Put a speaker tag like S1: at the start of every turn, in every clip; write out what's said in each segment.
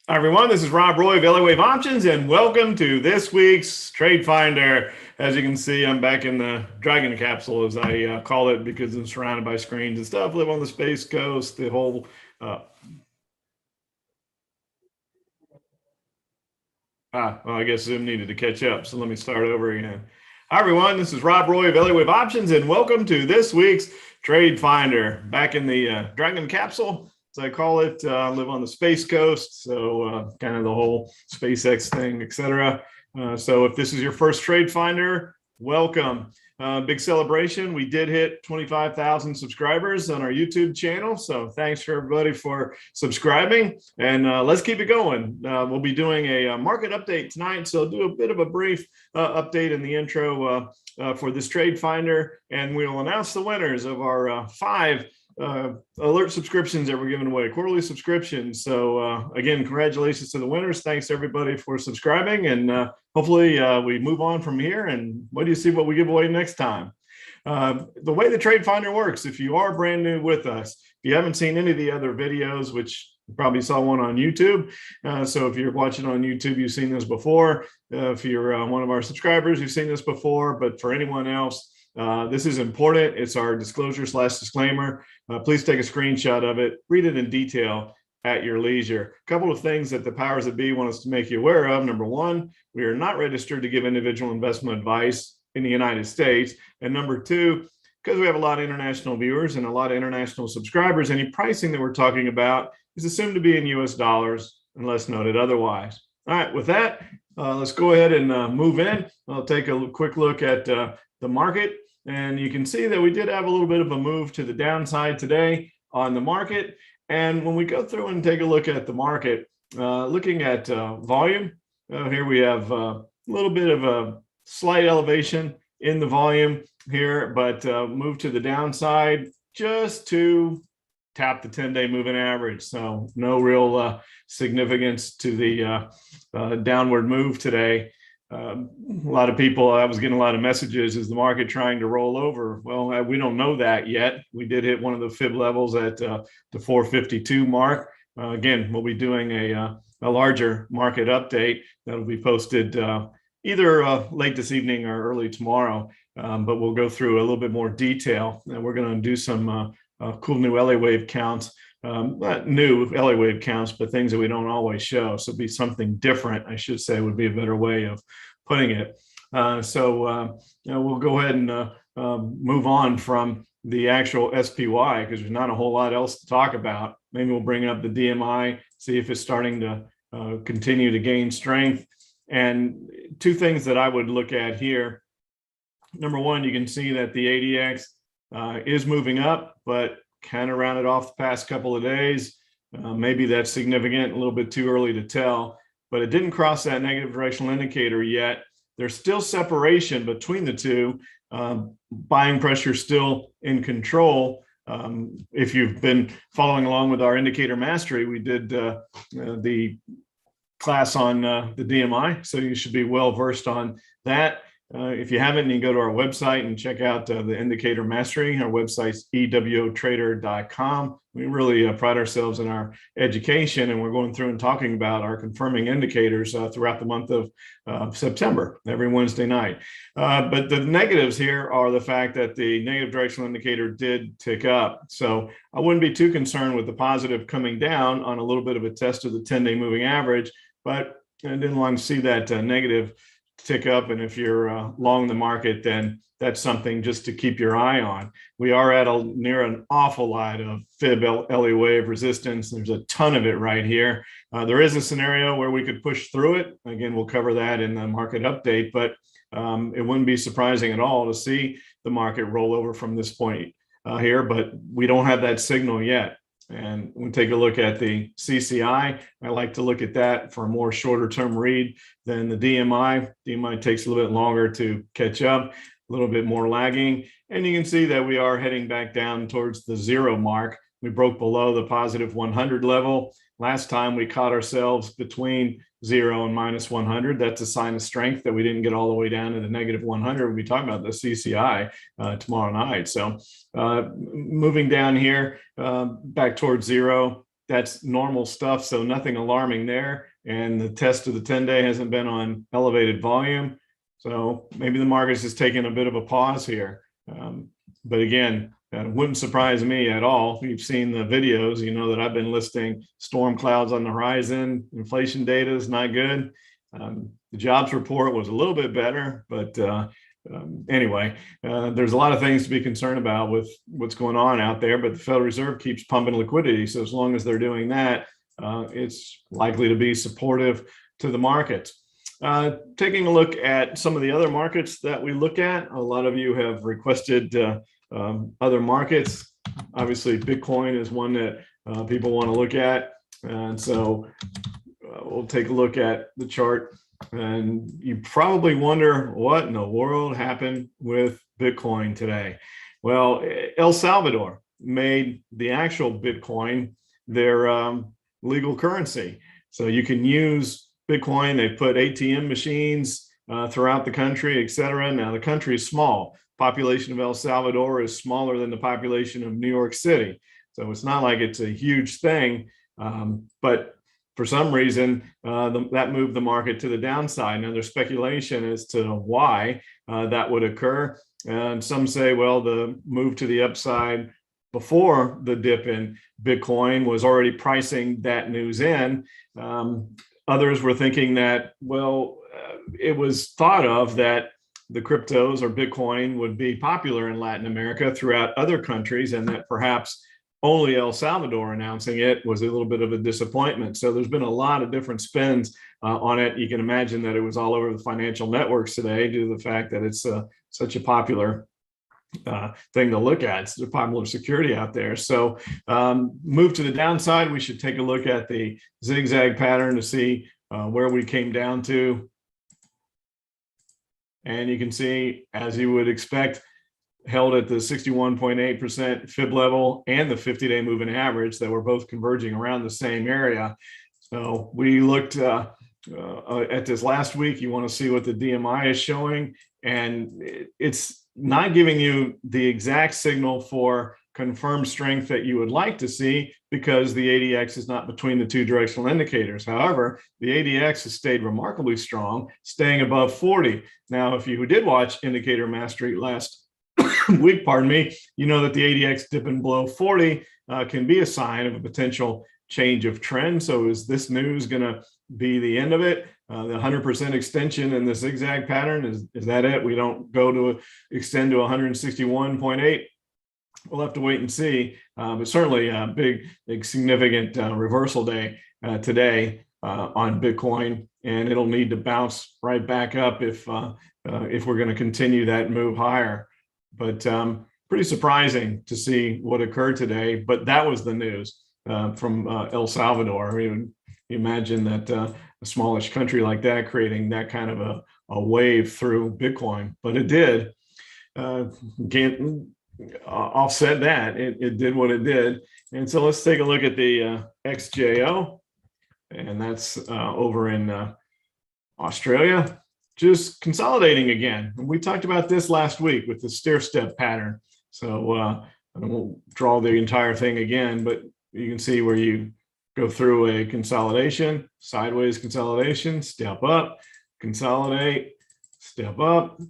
S1: Hi everyone, this is Rob Roy of Elliott Options, and welcome to this week's TradeFinder. As you can see, I'm back in the Dragon Capsule, as I call it, because I'm surrounded by screens and stuff. Live on the Space Coast, the whole. Well, I guess Zoom needed to catch up, so let me start over again. Hi everyone, this is Rob Roy of Elliott Options, and welcome to this week's TradeFinder. Back in the Dragon Capsule, as I call it, live on the Space Coast, so kind of the whole SpaceX thing, etc. So if this is your first TradeFinder, welcome. Big celebration. We did hit 25,000 subscribers on our YouTube channel. So thanks for everybody for subscribing, and let's keep it going. We'll be doing a market update tonight. So I'll do a bit of a brief update in the intro for this TradeFinder, and we'll announce the winners of our 5 alert subscriptions that we're giving away, quarterly subscriptions. So again, congratulations to the winners. Thanks everybody for subscribing, and hopefully we move on from here. And what do you see what we give away next time? The way the TradeFinder works, if you are brand new with us, if you haven't seen any of the other videos, which you probably saw one on YouTube. So if you're watching on YouTube, you've seen this before. If you're one of our subscribers, you've seen this before. But for anyone else, this is important. It's our disclosure/disclaimer. Please take a screenshot of it, read it in detail at your leisure. A couple of things that the powers that be want us to make you aware of. Number one, we are not registered to give individual investment advice in the United States. And number two, because we have a lot of international viewers and a lot of international subscribers, any pricing that we're talking about is assumed to be in US dollars unless noted otherwise. All right, with that, let's go ahead and move in. I'll take a quick look at the market. And you can see that we did have a little bit of a move to the downside today on the market. And when we go through and take a look at the market, looking at volume, here we have a little bit of a slight elevation in the volume here, but move to the downside just to tap the 10-day moving average. So no real significance to the downward move today. A lot of people, I was getting a lot of messages, is the market trying to roll over? Well, we don't know that yet. We did hit one of the fib levels at the 452 mark. Again, we'll be doing a larger market update that'll be posted either late this evening or early tomorrow, but we'll go through a little bit more detail, and we're going to do some cool new LA wave counts. Not new LA wave counts, but things that we don't always show. So it'll be something different, I should say, would be a better way of putting it. We'll go ahead and move on from the actual SPY, because there's not a whole lot else to talk about. Maybe we'll bring up the DMI, see if it's starting to continue to gain strength. And two things that I would look at here. Number one, you can see that the ADX is moving up, but kind of rounded off the past couple of days. Maybe that's significant, a little bit too early to tell, but it didn't cross that negative directional indicator yet. There's still separation between the two. Buying pressure still in control. If you've been following along with our indicator mastery, we did the class on the DMI, so you should be well versed on that. If you haven't, you can go to our website and check out the indicator mastery. Our website's EWOtrader.com. We really pride ourselves in our education, and we're going through and talking about our confirming indicators throughout the month of September, every Wednesday night. But the negatives here are the fact that the negative directional indicator did tick up. So I wouldn't be too concerned with the positive coming down on a little bit of a test of the 10-day moving average, but I didn't want to see that negative tick up. And if you're long the market, then that's something just to keep your eye on. We are at near an awful lot of fib LA wave resistance. There's a ton of it right here. There is a scenario where we could push through it. Again, we'll cover that in the market update, but it wouldn't be surprising at all to see the market roll over from this point here, but we don't have that signal yet. And we'll take a look at the CCI. I like to look at that for a more shorter term read than the DMI. DMI takes a little bit longer to catch up, a little bit more lagging. And you can see that we are heading back down towards the 0 mark. We broke below the positive 100 level. Last time we caught ourselves between 0 and minus 100. That's a sign of strength that we didn't get all the way down to the negative 100. We'll be talking about the CCI tomorrow night. So moving down here back towards 0, that's normal stuff, so nothing alarming there. And the test of the 10-day hasn't been on elevated volume. So maybe the market's just taking a bit of a pause here. But again, that wouldn't surprise me at all. You've seen the videos, you know that I've been listing storm clouds on the horizon. Inflation data is not good. The jobs report was a little bit better, but anyway, there's a lot of things to be concerned about with what's going on out there, but the Federal Reserve keeps pumping liquidity. So as long as they're doing that, it's likely to be supportive to the markets. Taking a look at some of the other markets that we look at, a lot of you have requested other markets. Obviously, Bitcoin is one that people want to look at. And so we'll take a look at the chart. And you probably wonder what in the world happened with Bitcoin today. Well, El Salvador made the actual Bitcoin their legal currency. So you can use Bitcoin. They put ATM machines throughout the country, et cetera. Now, the country is small. Population of El Salvador is smaller than the population of New York City. So it's not like it's a huge thing, but for some reason, that moved the market to the downside. Now, there's speculation as to why that would occur. And some say, well, the move to the upside before the dip in Bitcoin was already pricing that news in. Others were thinking that, well, it was thought of that the cryptos or Bitcoin would be popular in Latin America throughout other countries, and that perhaps only El Salvador announcing it was a little bit of a disappointment. So there's been a lot of different spins on it. You can imagine that it was all over the financial networks today due to the fact that it's such a popular thing to look at. It's a popular security out there. So move to the downside, we should take a look at the zigzag pattern to see where we came down to. And you can see, as you would expect, held at the 61.8% fib level and the 50-day moving average that were both converging around the same area. So we looked at this last week. You want to see what the DMI is showing, and it's not giving you the exact signal for confirmed strength that you would like to see because the ADX is not between the two directional indicators. However, the ADX has stayed remarkably strong, staying above 40. Now, if you did watch Indicator Mastery last week, pardon me, you know that the ADX dipping below 40 can be a sign of a potential change of trend. So is this news going to be the end of it? The 100% extension in the zigzag pattern, is that it? We don't go to extend to 161.8. We'll have to wait and see, but certainly a big significant reversal day today on Bitcoin, and it'll need to bounce right back up if we're going to continue that move higher. But pretty surprising to see what occurred today. But that was the news from El Salvador. I mean, you imagine that a smallish country like that creating that kind of a wave through Bitcoin, but it did. Can't offset that. It did what it did. And so let's take a look at the XJO, and that's over in Australia, just consolidating again. And we talked about this last week with the stair step pattern. So I won't draw the entire thing again, but you can see where you go through a consolidation, sideways consolidation, step up, consolidate, step up,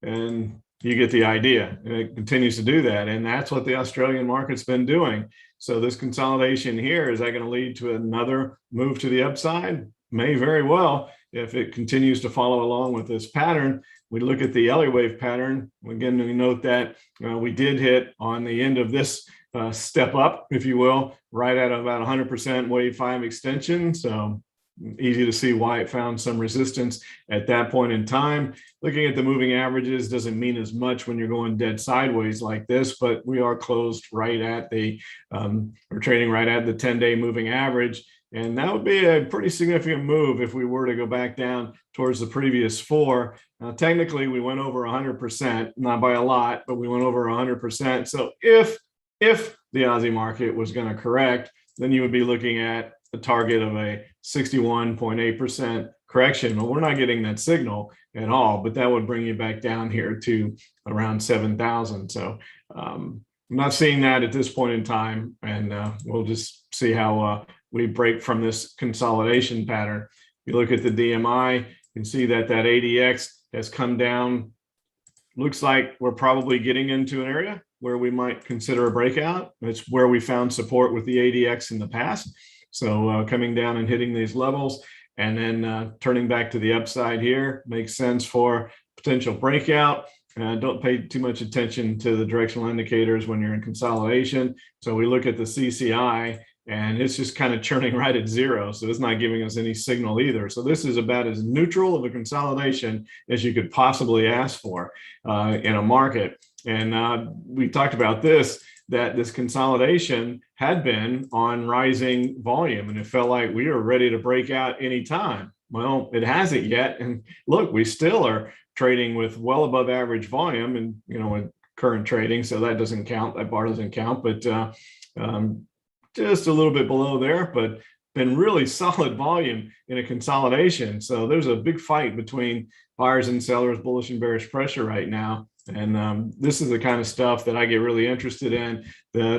S1: and you get the idea. And it continues to do that. And that's what the Australian market's been doing. So this consolidation here, is that going to lead to another move to the upside? May very well, if it continues to follow along with this pattern. We look at the Elliott wave pattern. Again, we note that we did hit on the end of this step up, if you will, right at about 100% wave 5 extension. So easy to see why it found some resistance at that point in time. Looking at the moving averages doesn't mean as much when you're going dead sideways like this, but we are closed right at the, we're trading right at the 10-day moving average. And that would be a pretty significant move if we were to go back down towards the previous 4. Now, technically, we went over 100%, not by a lot, but we went over 100%. So if the Aussie market was going to correct, then you would be looking at a target of a 61.8% correction. Well, we're not getting that signal at all, but that would bring you back down here to around 7,000. So I'm not seeing that at this point in time, and we'll just see how we break from this consolidation pattern. If you look at the DMI, you can see that that ADX has come down. Looks like we're probably getting into an area where we might consider a breakout. It's where we found support with the ADX in the past. So coming down and hitting these levels and then turning back to the upside here makes sense for potential breakout. Don't pay too much attention to the directional indicators when you're in consolidation. So we look at the CCI and it's just kind of churning right at zero. So it's not giving us any signal either. So this is about as neutral of a consolidation as you could possibly ask for in a market. And we talked about this, that this consolidation had been on rising volume and it felt like we were ready to break out anytime. Well, it hasn't yet. And look, we still are trading with well above average volume and, in current trading. So that doesn't count, that bar doesn't count, but just a little bit below there, but been really solid volume in a consolidation. So there's a big fight between buyers and sellers, bullish and bearish pressure right now. And this is the kind of stuff that I get really interested in,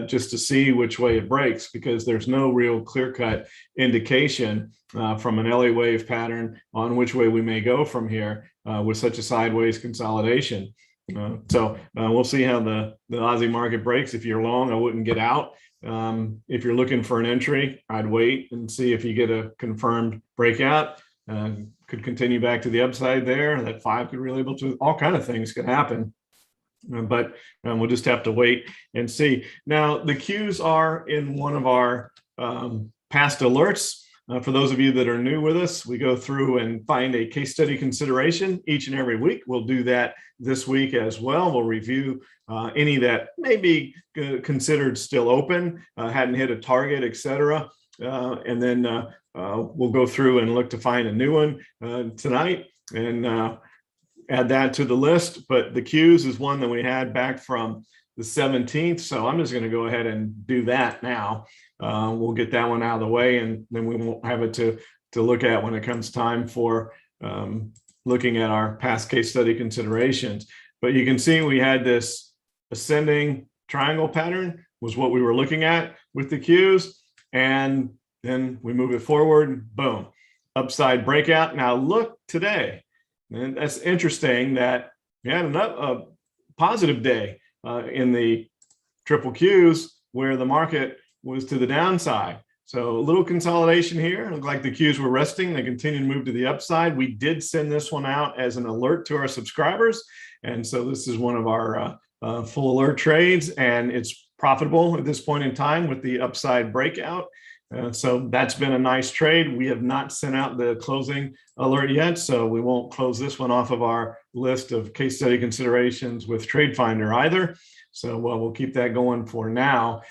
S1: just to see which way it breaks, because there's no real clear-cut indication from an Elliott wave pattern on which way we may go from here with such a sideways consolidation. So we'll see how the Aussie market breaks. If you're long, I wouldn't get out. If you're looking for an entry, I'd wait and see if you get a confirmed breakout. Could continue back to the upside there. That 5 could really able to, all kind of things could happen. But we'll just have to wait and see. Now, the Qs are in one of our past alerts. For those of you that are new with us, we go through and find a case study consideration each and every week. We'll do that this week as well. We'll review any that may be considered still open, hadn't hit a target, etc. And then we'll go through and look to find a new one tonight and add that to the list. But the Qs is one that we had back from the 17th. So I'm just going to go ahead and do that now. We'll get that one out of the way, and then we won't have it to look at when it comes time for looking at our past case study considerations. But you can see we had this ascending triangle pattern was what we were looking at with the Qs. And then we move it forward, boom, upside breakout. Now look today, and that's interesting that we had a positive day in the triple Qs where the market was to the downside. So a little consolidation here. It looked like the Qs were resting. They continued to move to the upside. We did send this one out as an alert to our subscribers. And so this is one of our full alert trades, and it's profitable at this point in time with the upside breakout. So that's been a nice trade. We have not sent out the closing alert yet, so we won't close this one off of our list of case study considerations with TradeFinder either. So we'll keep that going for now.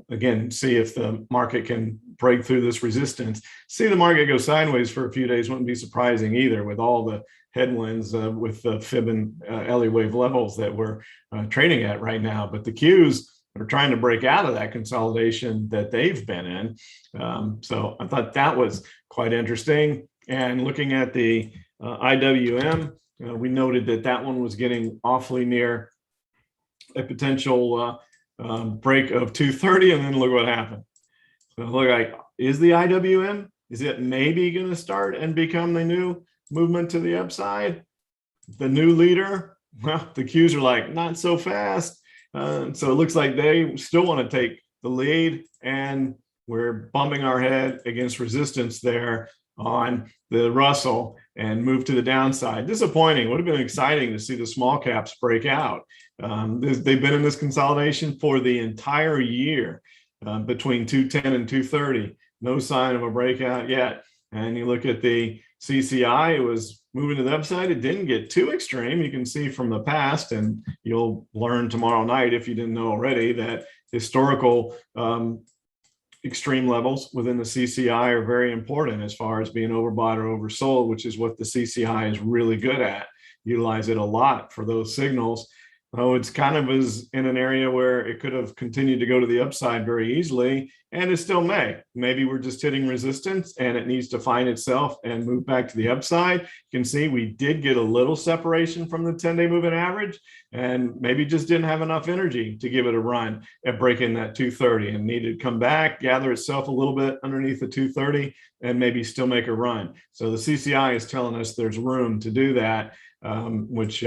S1: Again, see if the market can break through this resistance. See the market go sideways for a few days wouldn't be surprising either, with all the headwinds with the Fib and Elliott wave levels that we're trading at right now. But the Qs are trying to break out of that consolidation that they've been in. So I thought that was quite interesting. And looking at the IWM, we noted that that one was getting awfully near a potential break of 230, and then look what happened. So look, like, is the IWM, is it maybe going to start and become the new movement to the upside? The new leader? Well, the Qs are like, not so fast. So it looks like they still want to take the lead, and we're bumping our head against resistance there on the Russell and move to the downside. Disappointing. Would have been exciting to see the small caps break out. They've been in this consolidation for the entire year between 210 and 230. No sign of a breakout yet. And you look at the CCI, it was moving to the upside. It didn't get too extreme. You can see from the past, and you'll learn tomorrow night if you didn't know already, that historical extreme levels within the CCI are very important as far as being overbought or oversold, which is what the CCI is really good at. Utilize it a lot for those signals. Oh, it's kind of is in an area where it could have continued to go to the upside very easily, and it still may. Maybe we're just hitting resistance and it needs to find itself and move back to the upside. You can see we did get a little separation from the 10-day moving average, and maybe just didn't have enough energy to give it a run at breaking that 230 and needed to come back, gather itself a little bit underneath the 230, and maybe still make a run. So the CCI is telling us there's room to do that. Which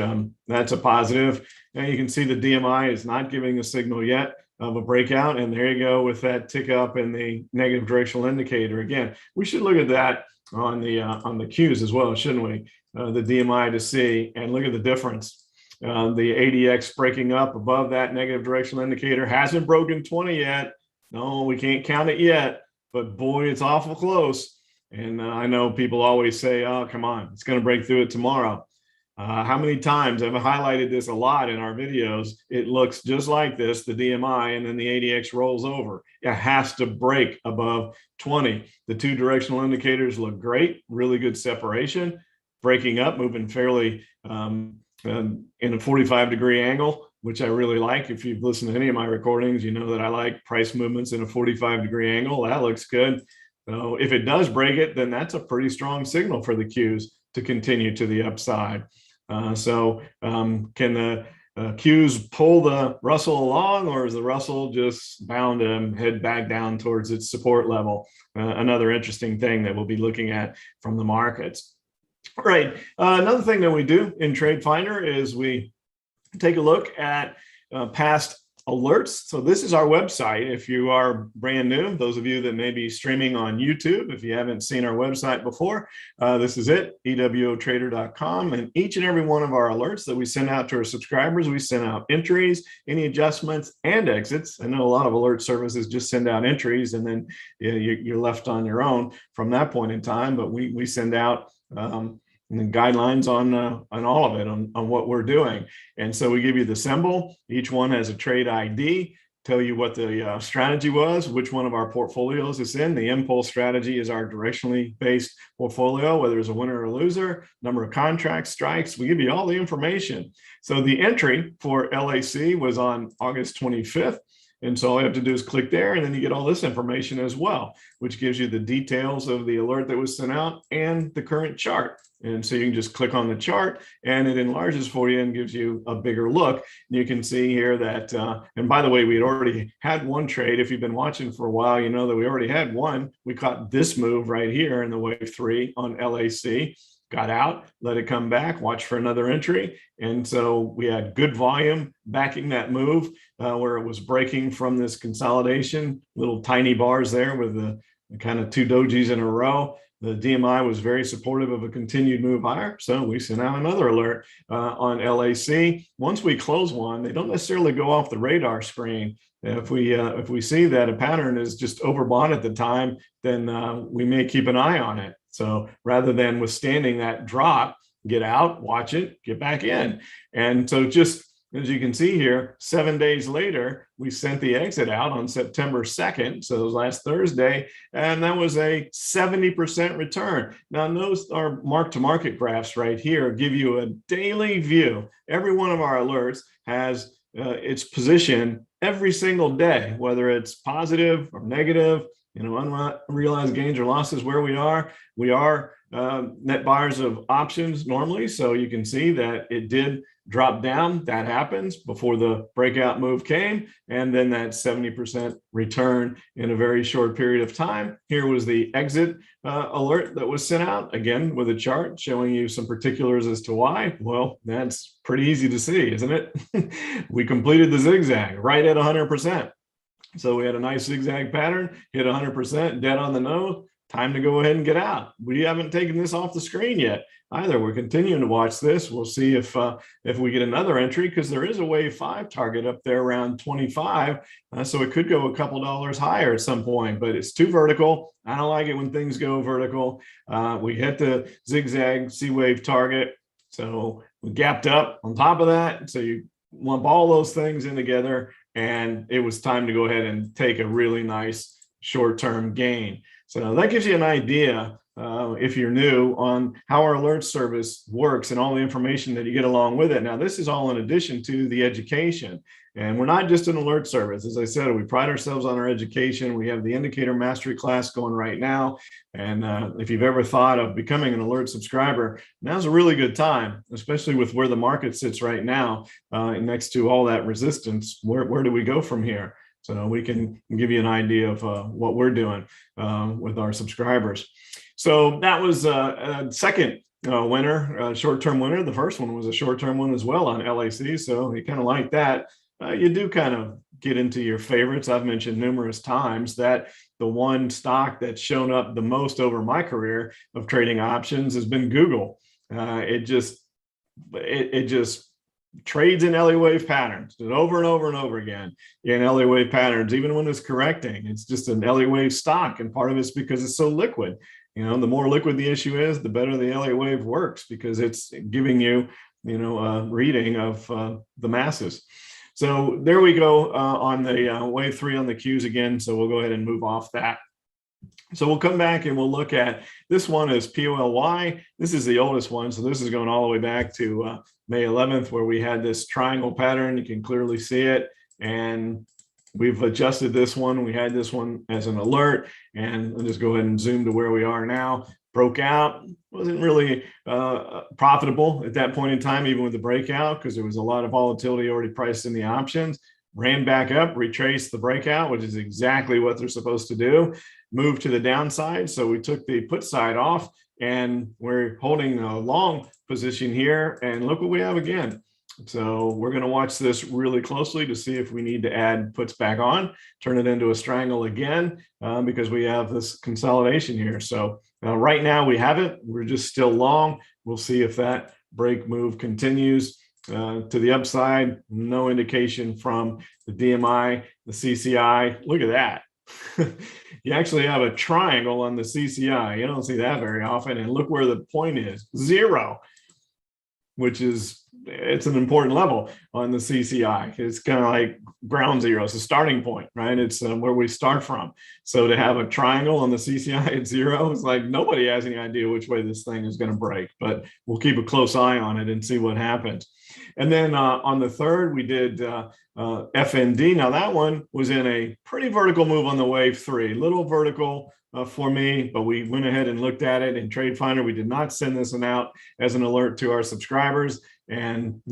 S1: that's a positive. And you can see the DMI is not giving a signal yet of a breakout. And there you go with that tick up in the negative directional indicator. Again, we should look at that on the Qs as well, shouldn't we? The DMI to see and look at the difference. The ADX breaking up above that negative directional indicator hasn't broken 20 yet. No, we can't count it yet, but boy, it's awful close. And I know people always say, oh, come on, it's going to break through it tomorrow. How many times I've highlighted this a lot in our videos? It looks just like this, the DMI, and then the ADX rolls over. It has to break above 20. The two directional indicators look great, really good separation, breaking up, moving fairly in a 45-degree angle, which I really like. If you've listened to any of my recordings, you know that I like price movements in a 45-degree angle. That looks good. So if it does break it, then that's a pretty strong signal for the Qs to continue to the upside. Can the Qs pull the Russell along, or is the Russell just bound to head back down towards its support level? Another interesting thing that we'll be looking at from the markets. All right, another thing that we do in TradeFinder is we take a look at past alerts. So this is our website. If you are brand new, those of you that may be streaming on YouTube, if you haven't seen our website before, this is it, EWOtrader.com. And each and every one of our alerts that we send out to our subscribers, we send out entries, any adjustments, and exits. I know a lot of alert services just send out entries and then you're left on your own from that point in time. But we send out and the guidelines on all of it, on what we're doing. And so we give you the symbol. Each one has a trade ID, tell you what the strategy was, which one of our portfolios it's in. The impulse strategy is our directionally based portfolio, whether it's a winner or a loser, number of contracts, strikes. We give you all the information. So the entry for LAC was on August 25th. And so all you have to do is click there, and then you get all this information as well, which gives you the details of the alert that was sent out and the current chart. And so you can just click on the chart and it enlarges for you and gives you a bigger look. And you can see here that, and by the way, we had already had one trade. If you've been watching for a while, you know that we already had one. We caught this move right here in the wave 3 on LAC. Got out, let it come back, watch for another entry. And so we had good volume backing that move where it was breaking from this consolidation, little tiny bars there with the kind of two dojis in a row. The DMI was very supportive of a continued move higher. So we sent out another alert on LAC. Once we close one, they don't necessarily go off the radar screen. If we see that a pattern is just overbought at the time, then we may keep an eye on it. So rather than withstanding that drop, get out, watch it, get back in. And so just as you can see here, 7 days later, we sent the exit out on September 2nd. So it was last Thursday, and that was a 70% return. Now, those are mark-to-market graphs right here, give you a daily view. Every one of our alerts has its position every single day, whether it's positive or negative, unrealized gains or losses where we are. We are net buyers of options normally. So you can see that it did drop down. That happens before the breakout move came. And then that 70% return in a very short period of time. Here was the exit alert that was sent out, again, with a chart showing you some particulars as to why. Well, that's pretty easy to see, isn't it? We completed the zigzag right at 100%. So we had a nice zigzag pattern, hit 100%, dead on the nose. Time to go ahead and get out. We haven't taken this off the screen yet either. We're continuing to watch this. We'll see if we get another entry, because there is a wave 5 target up there around 25. So it could go a couple dollars higher at some point, but it's too vertical. I don't like it when things go vertical. We hit the zigzag C wave target. So we gapped up on top of that. So you lump all those things in together, and it was time to go ahead and take a really nice short-term gain. So that gives you an idea if you're new, on how our alert service works and all the information that you get along with it. Now, this is all in addition to the education. And we're not just an alert service. As I said, we pride ourselves on our education. We have the indicator mastery class going right now. And if you've ever thought of becoming an alert subscriber, now's a really good time, especially with where the market sits right now, next to all that resistance. Where do we go from here? So we can give you an idea of what we're doing with our subscribers. So that was a second winner, short-term winner. The first one was a short-term one as well on LAC. So you kind of like that. You do kind of get into your favorites. I've mentioned numerous times that the one stock that's shown up the most over my career of trading options has been Google. It just trades in LA wave patterns and over and over again in LA wave patterns, even when it's correcting. It's just an LA wave stock, and part of it's because it's so liquid. The more liquid the issue is, the better the LA wave works, because it's giving you, a reading of the masses. So there we go on the wave 3 on the Qs again. So we'll go ahead and move off that. So we'll come back and we'll look at this one is POLY. This is the oldest one. So this is going all the way back to May 11th, where we had this triangle pattern. You can clearly see it. And we've adjusted this one. We had this one as an alert, and I'll just go ahead and zoom to where we are now. Broke out, wasn't really profitable at that point in time, even with the breakout, because there was a lot of volatility already priced in the options. Ran back up, retraced the breakout, which is exactly what they're supposed to do. Moved to the downside. So we took the put side off, and we're holding a long position here. And look what we have again. So we're going to watch this really closely to see if we need to add puts back on, turn it into a strangle again, because we have this consolidation here. So right now we haven't. We're just still long. We'll see if that break move continues to the upside. No indication from the DMI, the CCI. Look at that. You actually have a triangle on the CCI. You don't see that very often. And look where the point is, 0, which is, it's an important level on the CCI. It's kind of like ground zero. It's a starting point, right? It's where we start from. So to have a triangle on the CCI at 0, it's like nobody has any idea which way this thing is going to break, but we'll keep a close eye on it and see what happens. And then on the 3rd, we did FND. Now that one was in a pretty vertical move on the wave 3, little vertical for me, but we went ahead and looked at it in TradeFinder. We did not send this one out as an alert to our subscribers. And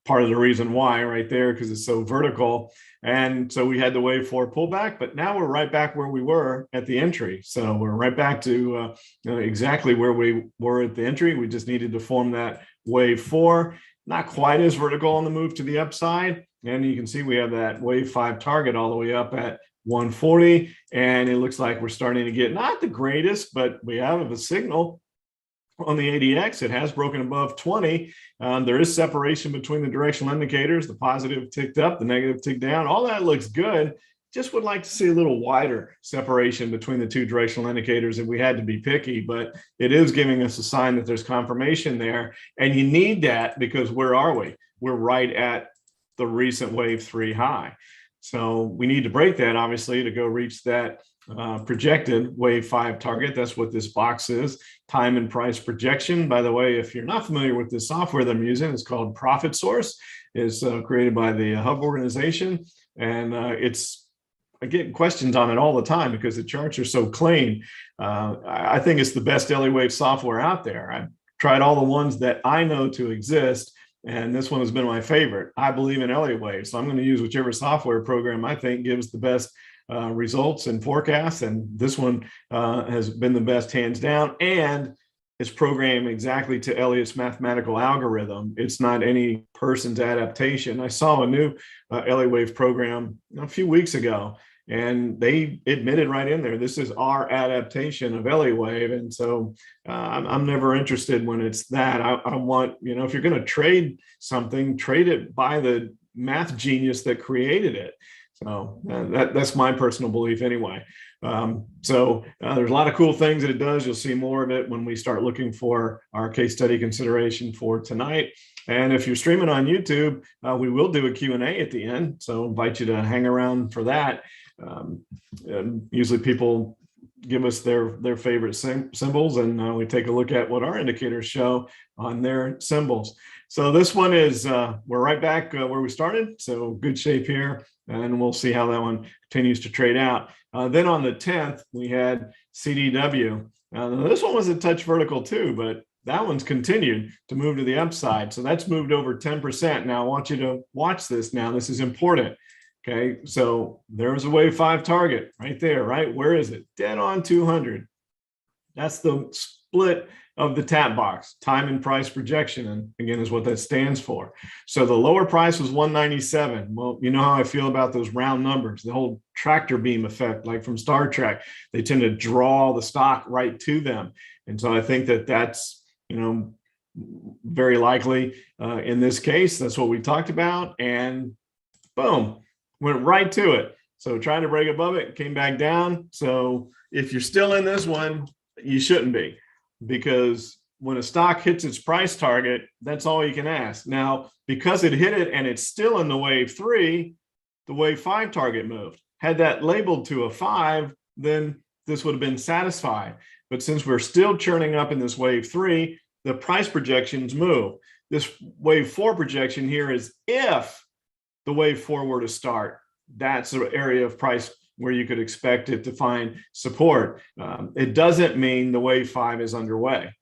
S1: part of the reason why right there, because it's so vertical. And so we had the wave 4 pullback, but now we're right back where we were at the entry. So we're right back to exactly where we were at the entry. We just needed to form that wave 4, not quite as vertical on the move to the upside. And you can see we have that wave 5 target all the way up at 140. And it looks like we're starting to get not the greatest, but we have a signal on the ADX. It has broken above 20. There is separation between the directional indicators. The positive ticked up, the negative ticked down. All that looks good. Just would like to see a little wider separation between the two directional indicators if we had to be picky, but it is giving us a sign that there's confirmation there. And you need that, because where are we? We're right at the recent wave 3 high. So we need to break that, obviously, to go reach that projected wave 5 target. That's what this box is, time and price projection. By the way, if you're not familiar with this software that I'm using, it's called Profit Source. It's created by the Hub organization, and I get questions on it all the time because the charts are so clean. I think it's the best LA Wave software out there. I've tried all the ones that I know to exist, and this one has been my favorite. I believe in LA Wave, so I'm going to use whichever software program I think gives the best results and forecasts, and this one has been the best hands down, and it's programmed exactly to Elliott's mathematical algorithm. It's not any person's adaptation. I saw a new LA Wave program a few weeks ago, and they admitted right in there, this is our adaptation of LA Wave. And so I'm never interested when it's that. I want, if you're going to trade something, trade it by the math genius that created it. So that's my personal belief anyway. So there's a lot of cool things that it does. You'll see more of it when we start looking for our case study consideration for tonight. And if you're streaming on YouTube, we will do a Q&A at the end. So I invite you to hang around for that. Usually people give us their favorite symbols, and we take a look at what our indicators show on their symbols. So this one is, we're right back where we started. So good shape here, and we'll see how that one continues to trade out. Then on the 10th, we had CDW. This one was a touch vertical too, but that one's continued to move to the upside. So that's moved over 10%. Now I want you to watch this now. This is important. Okay, so there's a wave 5 target right there, right? Where is it? Dead on 200. That's the split of the tap box, time and price projection, and again is what that stands for. So the lower price was 197. Well, you know how I feel about those round numbers, the whole tractor beam effect, like from Star Trek. They tend to draw the stock right to them. And so I think that that's, very likely in this case. That's what we talked about, and boom, went right to it. So trying to break above it, came back down. So if you're still in this one, you shouldn't be, because when a stock hits its price target, that's all you can ask. Now, because it hit it and it's still in the wave 3, the wave 5 target moved. Had that labeled to a 5, then this would have been satisfied. But since we're still churning up in this wave 3, the price projections move. This wave 4 projection here is if the wave 4 were to start. That's the area of price where you could expect it to find support. It doesn't mean the wave 5 is underway.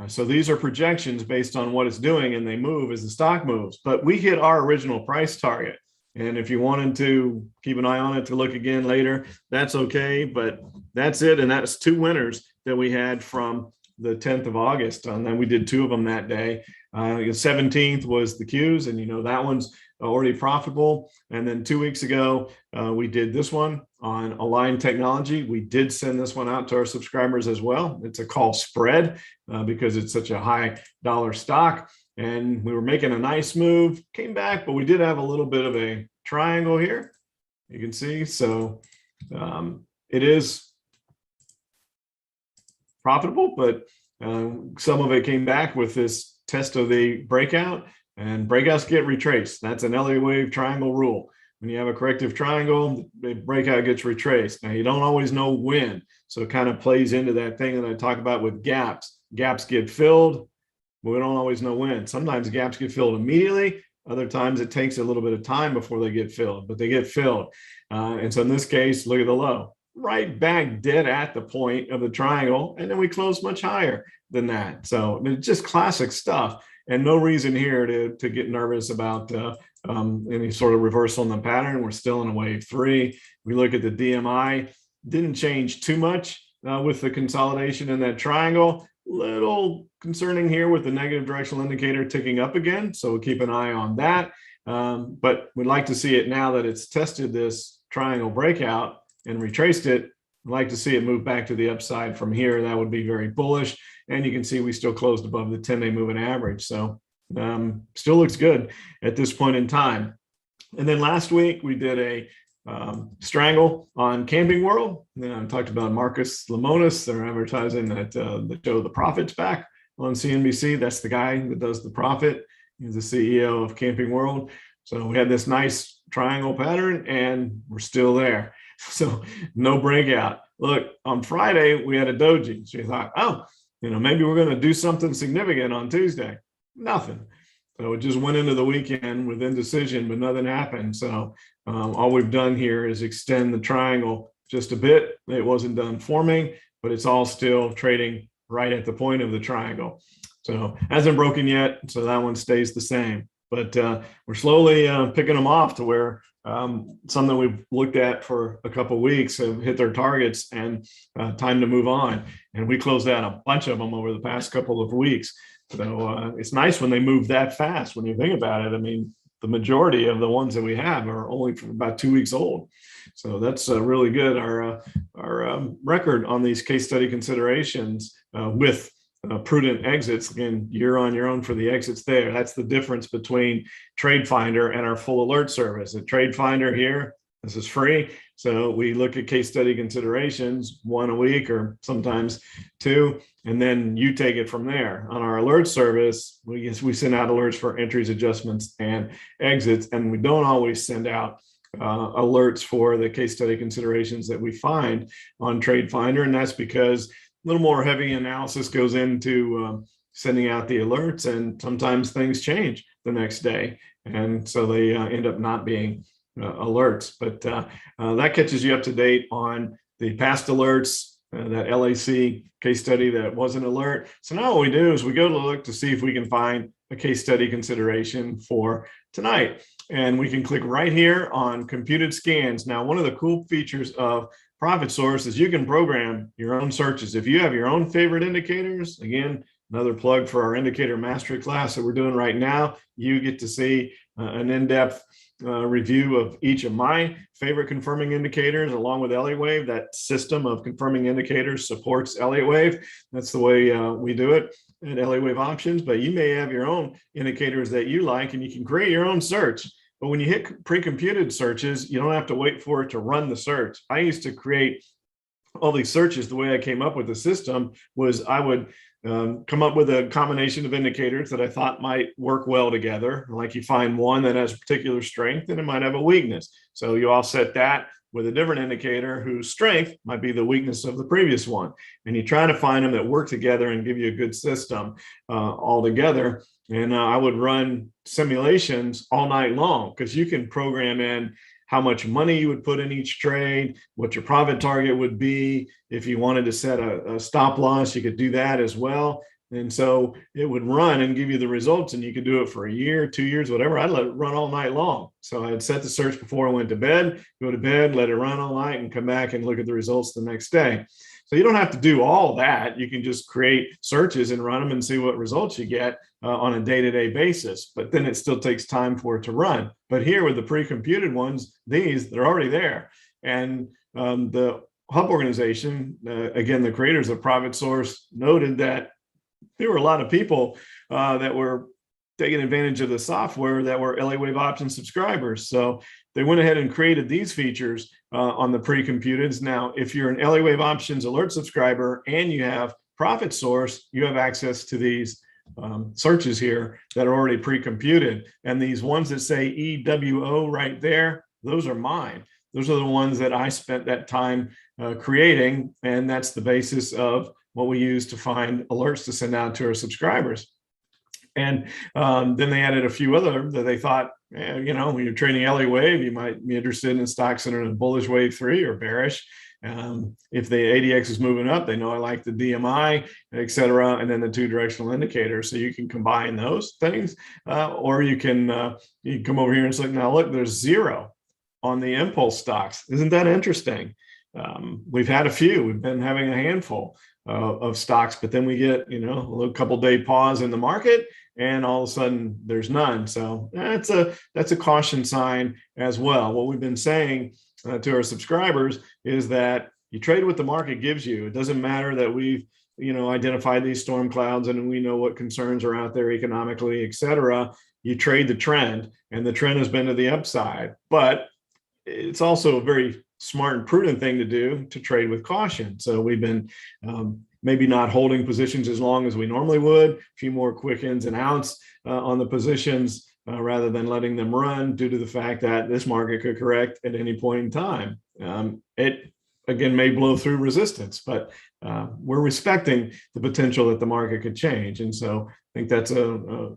S1: So these are projections based on what it's doing, and they move as the stock moves. But we hit our original price target. And if you wanted to keep an eye on it to look again later, that's okay. But that's it. And that's 2 winners that we had from the 10th of August. And then we did 2 of them that day. The 17th was the Qs, and that one's already profitable. And then 2 weeks ago, we did this one on Align Technology. We did send this one out to our subscribers as well. It's a call spread because it's such a high dollar stock. And we were making a nice move, came back, but we did have a little bit of a triangle here. You can see, so it is profitable, but some of it came back with this test of the breakout, and breakouts get retraced. That's an Elliott wave triangle rule. When you have a corrective triangle, the breakout gets retraced. Now, you don't always know when, so it kind of plays into that thing that I talk about with gaps. Gaps get filled, but we don't always know when. Sometimes gaps get filled immediately. Other times it takes a little bit of time before they get filled, but they get filled. And so in this case, look at the low. Right back dead at the point of the triangle, and then we closed much higher than that. So it's just classic stuff, and no reason here to get nervous about any sort of reversal in the pattern. We're still in a wave 3. We look at the DMI, didn't change too much with the consolidation in that triangle. Little concerning here with the negative directional indicator ticking up again, so we'll keep an eye on that. But we'd like to see it now that it's tested this triangle breakout and retraced it. I'd like to see it move back to the upside from here. That would be very bullish. And you can see we still closed above the 10-day moving average. So still looks good at this point in time. And then last week we did a strangle on Camping World. I talked about Marcus Lemonis. They're advertising that the show The Profit's back on CNBC. That's the guy that does The Profit. He's the CEO of Camping World. So we had this nice triangle pattern, and we're still there. So no breakout. Look, on Friday, we had a doji. So you thought, maybe we're going to do something significant on Tuesday. Nothing. So it just went into the weekend with indecision, but nothing happened. So all we've done here is extend the triangle just a bit. It wasn't done forming, but it's all still trading right at the point of the triangle. So hasn't broken yet. So that one stays the same. But we're slowly picking them off to where some that we've looked at for a couple of weeks have hit their targets, and time to move on. And we closed out a bunch of them over the past couple of weeks. So it's nice when they move that fast. When you think about it, I mean, the majority of the ones that we have are only from about 2 weeks old. So that's really good. Our record on these case study considerations with prudent exits, again, you're on your own for the exits there. That's the difference between TradeFinder and our full alert service. At TradeFinder here, this is free. So we look at case study considerations 1 a week or sometimes 2, and then you take it from there. On our alert service, we send out alerts for entries, adjustments, and exits, and we don't always send out alerts for the case study considerations that we find on TradeFinder, and that's because a little more heavy analysis goes into sending out the alerts, and sometimes things change the next day, and so they end up not being alerts. But that catches you up to date on the past alerts, that LAC case study that was an alert. So now what we do is we go to look to see if we can find a case study consideration for tonight. And we can click right here on computed scans. Now, one of the cool features of Profit Source is you can program your own searches. If you have your own favorite indicators, again, another plug for our indicator mastery class that we're doing right now, you get to see an in-depth review of each of my favorite confirming indicators along with Elliott Wave. That system of confirming indicators supports Elliott Wave. That's the way we do it at Elliott Wave Options, but you may have your own indicators that you like, and you can create your own search. But when you hit pre-computed searches, you don't have to wait for it to run the search. I used to create all these searches. The way I came up with the system was I would come up with a combination of indicators that I thought might work well together. Like you find one that has particular strength and it might have a weakness. So you offset that with a different indicator whose strength might be the weakness of the previous one. And you try to find them that work together and give you a good system all together. And I would run simulations all night long, because you can program in how much money you would put in each trade, what your profit target would be. If you wanted to set a stop loss, you could do that as well. And so it would run and give you the results, and you could do it for a year, 2 years, whatever. I'd let it run all night long. So I'd set the search before I went to bed, go to bed, let it run all night, and come back and look at the results the next day. So you don't have to do all that. You can just create searches and run them and see what results you get on a day-to-day basis. But then it still takes time for it to run. But here with the pre-computed ones, they're already there. And the Hub organization, again, the creators of Profit Source, noted that there were a lot of people that were taking advantage of the software that were Elliott Wave Options subscribers. So they went ahead and created these features on the pre-computeds. Now, if you're an Elliott Wave Options alert subscriber and you have Profit Source, you have access to these searches here that are already pre-computed. And these ones that say EWO right there, those are mine. Those are the ones that I spent that time creating. And that's the basis of what we use to find alerts to send out to our subscribers. And then they added a few other that they thought, when you're trading Elliott Wave, you might be interested in stocks that are in a bullish wave 3 or bearish. If the ADX is moving up, they know I like the DMI, et cetera, and then the 2 directional indicators. So you can combine those things, or you can come over here and say, now look, there's 0 on the impulse stocks. Isn't that interesting? We've had a few. We've been having a handful of stocks, but then we get, a little couple day pause in the market, and all of a sudden there's none. So that's a caution sign as well. What we've been saying to our subscribers is that you trade what the market gives you. It doesn't matter that we've identified these storm clouds and we know what concerns are out there economically, et cetera. You trade the trend, and the trend has been to the upside. But it's also a very smart and prudent thing to do to trade with caution. So we've been maybe not holding positions as long as we normally would, a few more quick ins and outs on the positions rather than letting them run, due to the fact that this market could correct at any point in time. It, again, may blow through resistance, but we're respecting the potential that the market could change. And so I think that's a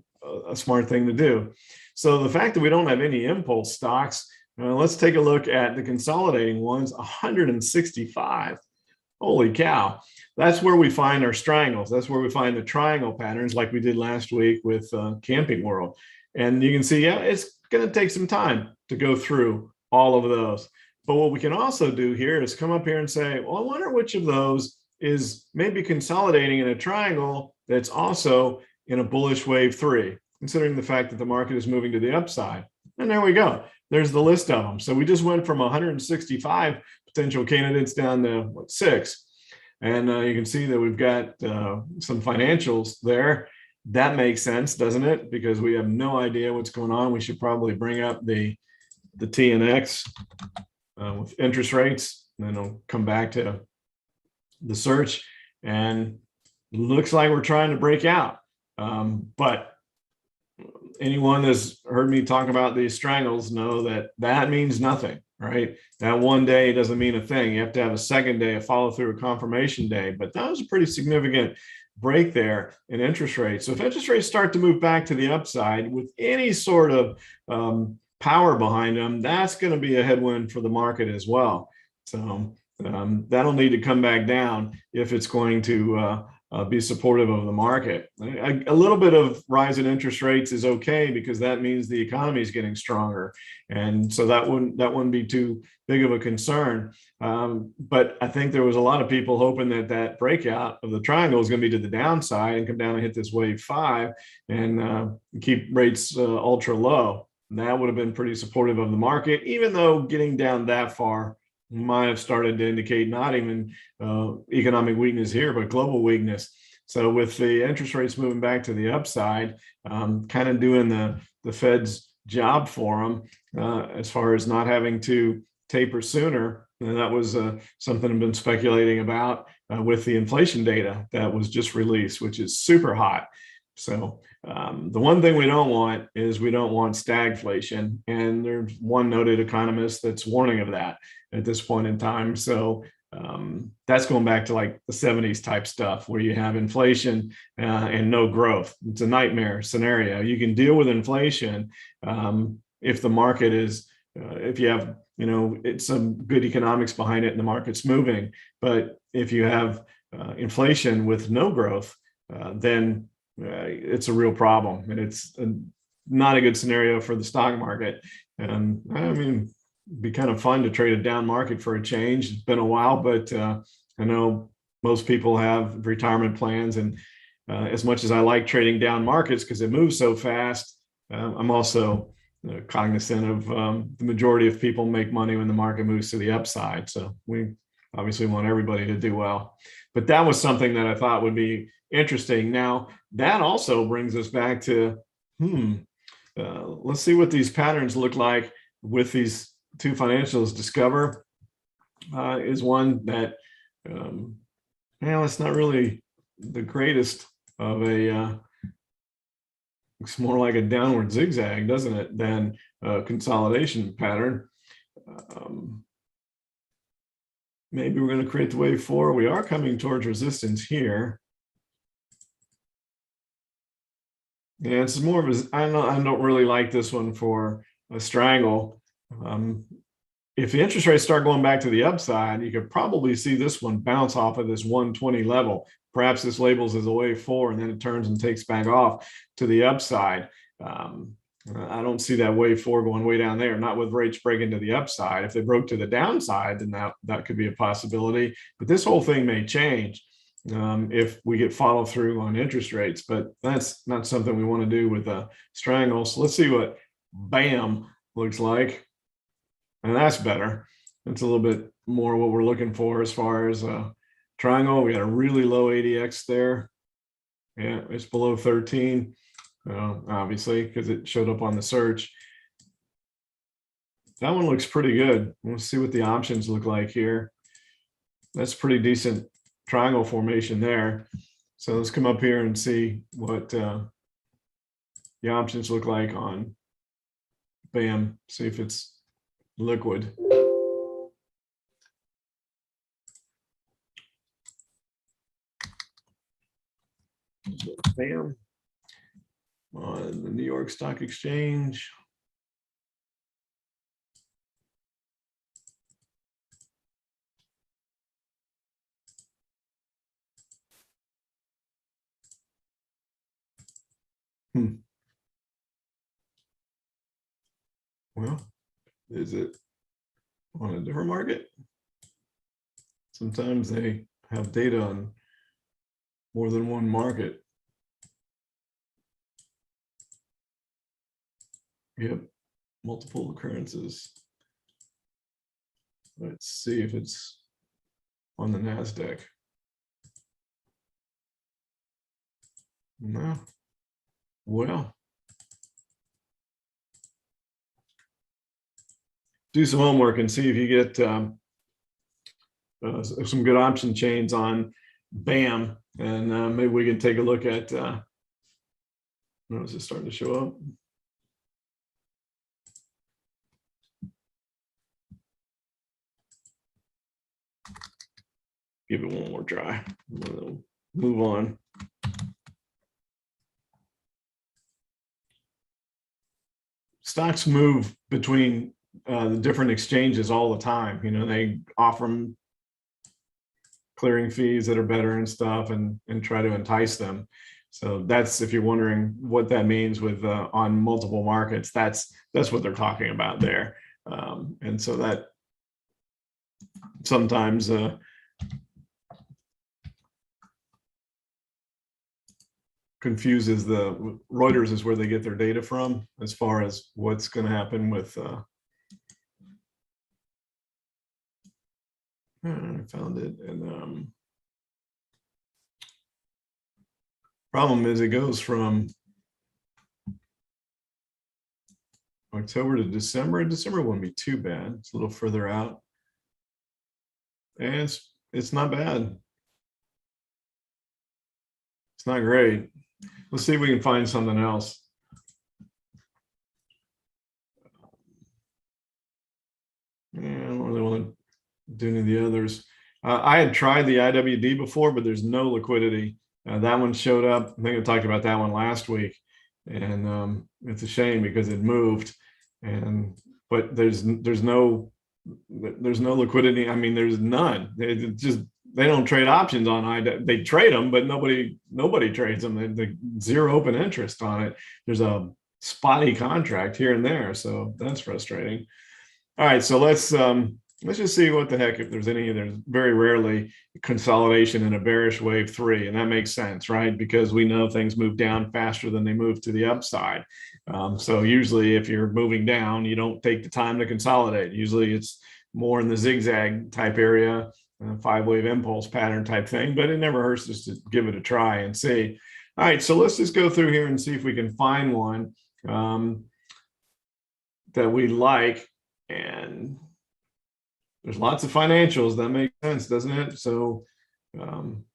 S1: smart thing to do. So the fact that we don't have any impulse stocks, let's take a look at the consolidating ones, 165. Holy cow. That's where we find our strangles. That's where we find the triangle patterns, like we did last week with Camping World. And you can see, it's going to take some time to go through all of those. But what we can also do here is come up here and say, well, I wonder which of those is maybe consolidating in a triangle that's also in a bullish wave 3, considering the fact that the market is moving to the upside. And there we go. There's the list of them. So we just went from 165 potential candidates down to 6. And you can see that we've got some financials there. That makes sense, doesn't it? Because we have no idea what's going on. We should probably bring up the TNX with interest rates, and then I'll come back to the search. And looks like we're trying to break out. But anyone that's heard me talk about these strangles know that that means nothing, right? That one day doesn't mean a thing. You have to have a second day, a follow through, a confirmation day. But that was a pretty significant break there in interest rates. So if interest rates start to move back to the upside with any sort of power behind them, that's going to be a headwind for the market as well. So that'll need to come back down if it's going to be supportive of the market. A little bit of rise in interest rates is okay because that means the economy is getting stronger, and so that wouldn't be too big of a concern. But I think there was a lot of people hoping that that breakout of the triangle is going to be to the downside and come down and hit this wave 5 and keep rates ultra low. And that would have been pretty supportive of the market, even though getting down that far might have started to indicate not even economic weakness here, but global weakness. So with the interest rates moving back to the upside, kind of doing the Fed's job for them as far as not having to taper sooner. And that was something I've been speculating about with the inflation data that was just released, which is super hot. So the one thing we don't want is we don't want stagflation. And there's one noted economist that's warning of that at this point in time. So that's going back to like the 70s type stuff where you have inflation and no growth. It's a nightmare scenario. You can deal with inflation if the market is, if you have, it's some good economics behind it and the market's moving. But if you have inflation with no growth, then it's a real problem. And it's not a good scenario for the stock market. And I mean, be kind of fun to trade a down market for a change. It's been a while, but I know most people have retirement plans. And as much as I like trading down markets because it moves so fast, I'm also cognizant of the majority of people make money when the market moves to the upside. So we obviously want everybody to do well. But that was something that I thought would be interesting. Now, that also brings us back to, let's see what these patterns look like with these two financials. Discover is one that, it's not really the greatest of a, it's more like a downward zigzag, doesn't it, than a consolidation pattern. Maybe we're going to create the wave 4. We are coming towards resistance here. Yeah, it's more of a, I don't really like this one for a strangle. If the interest rates start going back to the upside, you could probably see this one bounce off of this 120 level. Perhaps this labels as a wave 4, and then it turns and takes back off to the upside. I don't see that wave 4 going way down there, not with rates breaking to the upside. If they broke to the downside, then that could be a possibility. But this whole thing may change if we get follow through on interest rates, but that's not something we want to do with a strangle. So let's see what BAM looks like. And that's better. That's a little bit more what we're looking for as far as a triangle. We got a really low ADX there. Yeah, it's below 13, obviously, because it showed up on the search. That one looks pretty good. Let's see what the options look like here. That's pretty decent triangle formation there. So let's come up here and see what the options look like on BAM. See if it's liquid. BAM on the New York Stock Exchange. Well, is it on a different market? Sometimes they have data on more than one market. Yep, multiple occurrences. Let's see if it's on the NASDAQ. No. Well, do some homework and see if you get some good option chains on BAM, and maybe we can take a look at Notice it's starting to show up. Give it one more try. We'll move on. Stocks move between the different exchanges all the time. You know, they offer them clearing fees that are better and stuff, and try to entice them. So that's, if you're wondering what that means with on multiple markets, that's what they're talking about there. And so that sometimes confuses the Reuters is where they get their data from as far as what's going to happen with I found it. And problem is it goes from October to December. December wouldn't be too bad. It's a little further out, and it's not bad. It's not great. Let's see if we can find something else. Yeah, I don't really want to do any of the others. I had tried the IWD before, but there's no liquidity. That one showed up. I think I talked about that one last week, and it's a shame because it moved, but there's no liquidity. I mean, there's none. They don't trade options on IWD. They trade them, but nobody trades them. They zero open interest on it. There's a spotty contract here and there, so that's frustrating. All right, so let's just see what the heck, if there's any. There's very rarely consolidation in a bearish wave 3, and that makes sense, right? Because we know things move down faster than they move to the upside. So usually if you're moving down, you don't take the time to consolidate. Usually it's more in the zigzag type area, 5-wave impulse pattern type thing, but it never hurts just to give it a try and see. All right, so let's just go through here and see if we can find one that we like. And there's lots of financials. That makes sense, doesn't it? So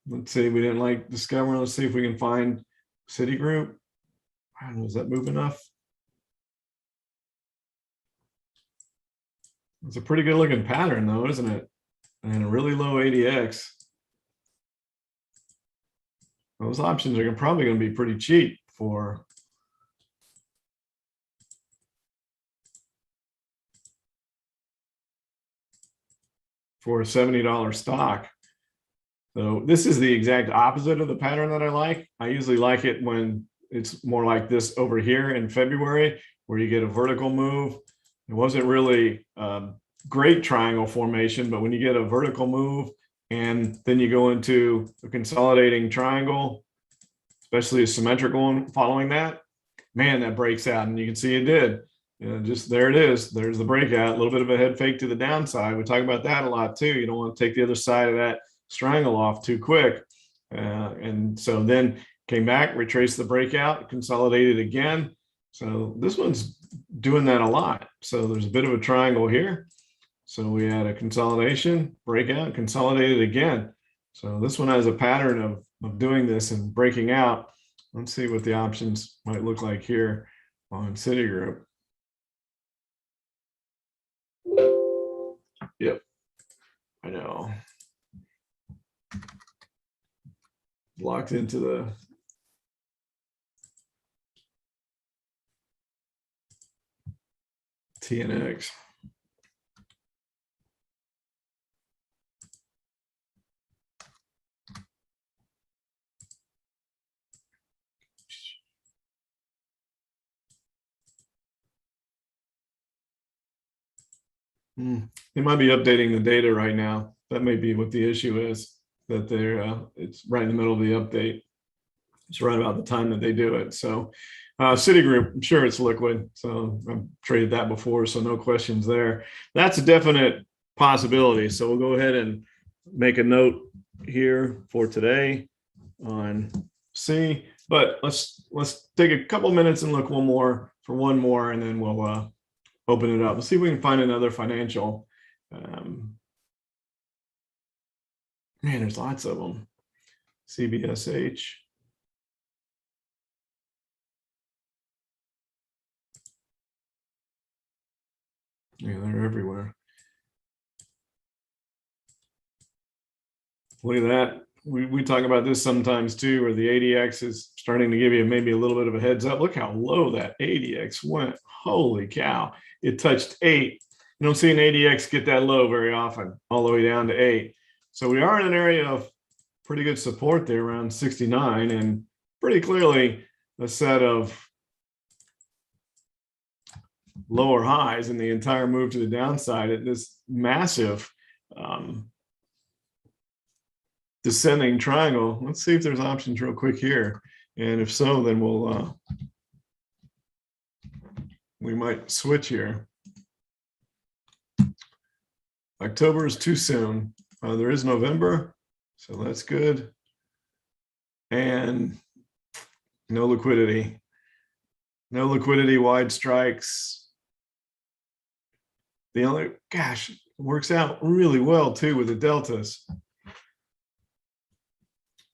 S1: let's see, we didn't like Discover. Let's see if we can find Citigroup. I don't know, is that move enough? It's a pretty good looking pattern though, isn't it? And a really low ADX. Those options are probably going to be pretty cheap for a $70 stock. So this is the exact opposite of the pattern that I like. I usually like it when it's more like this over here in February, where you get a vertical move. It wasn't really great triangle formation, but when you get a vertical move and then you go into a consolidating triangle, especially a symmetrical one following that, man, that breaks out, and you can see it did. You know, just there it is. There's the breakout, a little bit of a head fake to the downside. We talk about that a lot too. You don't want to take the other side of that strangle off too quick. And so then came back, retraced the breakout, consolidated again. So this one's doing that a lot. So there's a bit of a triangle here. So we had a consolidation, breakout, consolidated again. So this one has a pattern of doing this and breaking out. Let's see what the options might look like here on Citigroup. Yep, I know. Locked into the TNX. They might be updating the data right now. That may be what the issue is, that they're it's right in the middle of the update. It's right about the time that they do it. So Citigroup, I'm sure it's liquid. So I've traded that before, so no questions there. That's a definite possibility. So we'll go ahead and make a note here for today on C. But let's take a couple minutes and look one more, and then we'll open it up. Let's see if we can find another financial. Man, there's lots of them. CBSH. Yeah, they're everywhere. Look at that. We talk about this sometimes too, where the ADX is starting to give you maybe a little bit of a heads up. Look how low that ADX went. Holy cow. It touched 8. You don't see an ADX get that low very often, all the way down to 8. So we are in an area of pretty good support there around 69, and pretty clearly a set of lower highs in the entire move to the downside at this massive descending triangle. Let's see if there's options real quick here. And if so, then we might switch here. October is too soon. There is November, so that's good. And no liquidity. No liquidity, wide strikes. The only, gosh, works out really well too with the deltas.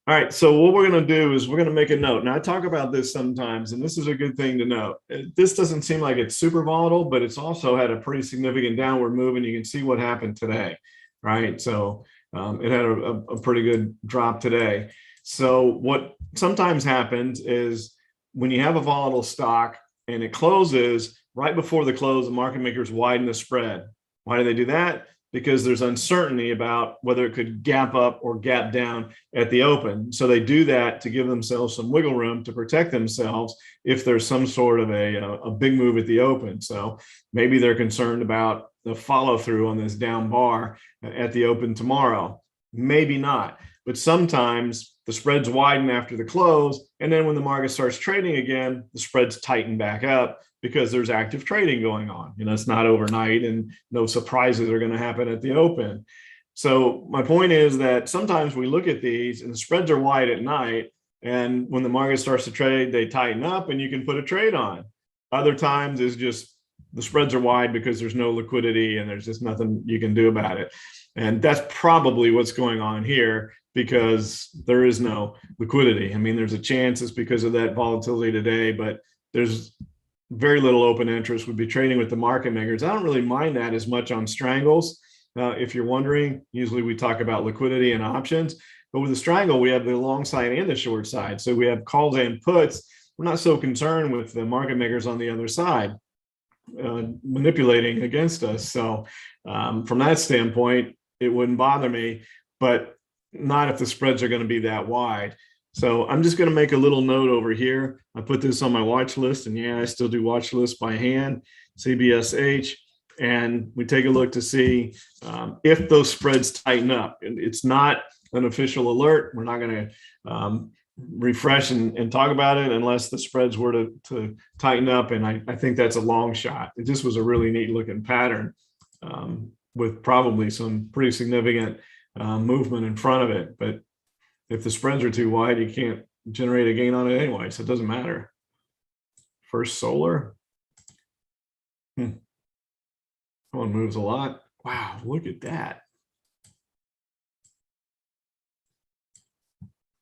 S1: All right, so what we're going to do is we're going to make a note. Now, I talk about this sometimes, and this is a good thing to note. This doesn't seem like it's super volatile, but it's also had a pretty significant downward move, and you can see what happened today, right? So it had a pretty good drop today. So what sometimes happens is when you have a volatile stock and it closes, right before the close, the market makers widen the spread. Why do they do that? Because there's uncertainty about whether it could gap up or gap down at the open. So they do that to give themselves some wiggle room to protect themselves if there's some sort of a big move at the open. So maybe they're concerned about the follow through on this down bar at the open tomorrow. Maybe not. But sometimes the spreads widen after the close, and then when the market starts trading again, the spreads tighten back up because there's active trading going on. You know, it's not overnight, and no surprises are going to happen at the open. So my point is that sometimes we look at these and the spreads are wide at night, and when the market starts to trade, they tighten up and you can put a trade on. Other times is just the spreads are wide because there's no liquidity and there's just nothing you can do about it. And that's probably what's going on here, because there is no liquidity. I mean, there's a chance it's because of that volatility today, but there's very little open interest. Would be trading with the market makers. I don't really mind that as much on strangles. If you're wondering, usually we talk about liquidity and options, but with the strangle, we have the long side and the short side. So we have calls and puts. We're not so concerned with the market makers on the other side manipulating against us. So from that standpoint, it wouldn't bother me, but not if the spreads are going to be that wide. So I'm just going to make a little note over here. I put this on my watch list, and yeah, I still do watch lists by hand, CBSH, and we take a look to see if those spreads tighten up. And it's not an official alert. We're not going to refresh and talk about it unless the spreads were to tighten up, and I think that's a long shot. It just was a really neat looking pattern with probably some pretty significant movement in front of it. But if the spreads are too wide, you can't generate a gain on it anyway, so it doesn't matter. First Solar. That one moves a lot. Wow, look at that.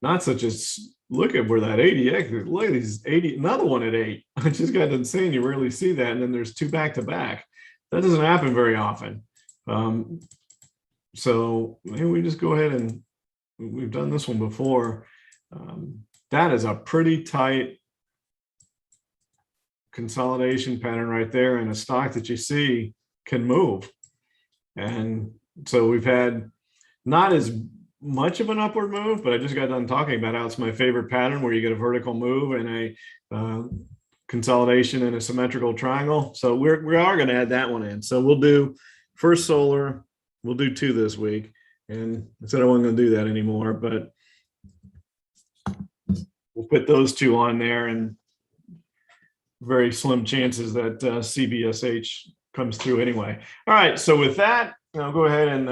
S1: Not such a look at where that ADX, look at these 80, another one at 8. I just got insane. You rarely see that. And then there's 2 back to back. That doesn't happen very often. So maybe we just go ahead and we've done this one before. That is a pretty tight consolidation pattern right there, and a stock that you see can move. And so we've had not as much of an upward move, but I just got done talking about how it's my favorite pattern, where you get a vertical move and a consolidation in a symmetrical triangle. So we are going to add that one in. So we'll do First Solar. We'll do 2 this week. And I said I wasn't going to do that anymore, but we'll put those 2 on there, and very slim chances that CBSH comes through anyway. All right. So with that, I'll go ahead and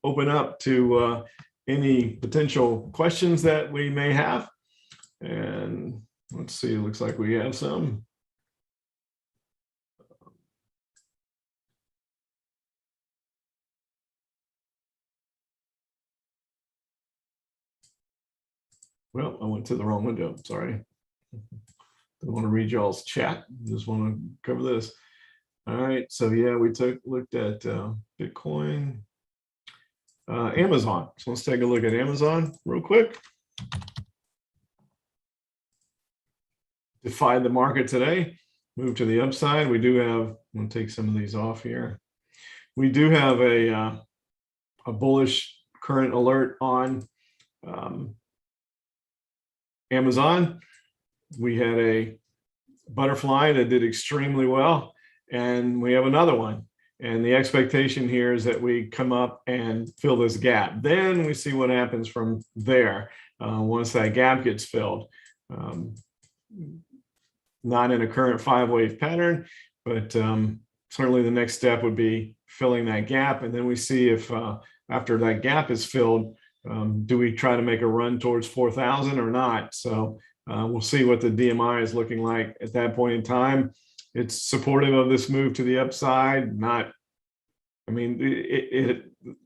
S1: open up to any potential questions that we may have. And let's see, it looks like we have some. Well, I went to the wrong window. Sorry. Don't want to read y'all's chat. Just want to cover this. All right, so yeah, we looked at Bitcoin, Amazon. So let's take a look at Amazon real quick. Defied the market today, move to the upside. We do have, I'm going to take some of these off here. We do have a bullish current alert on Amazon. We had a butterfly that did extremely well, and we have another one. And the expectation here is that we come up and fill this gap. Then we see what happens from there once that gap gets filled. Not in a current 5-wave pattern, but certainly the next step would be filling that gap. And then we see if after that gap is filled, do we try to make a run towards 4,000 or not? So we'll see what the DMI is looking like at that point in time. It's supportive of this move to the upside. Not, I mean,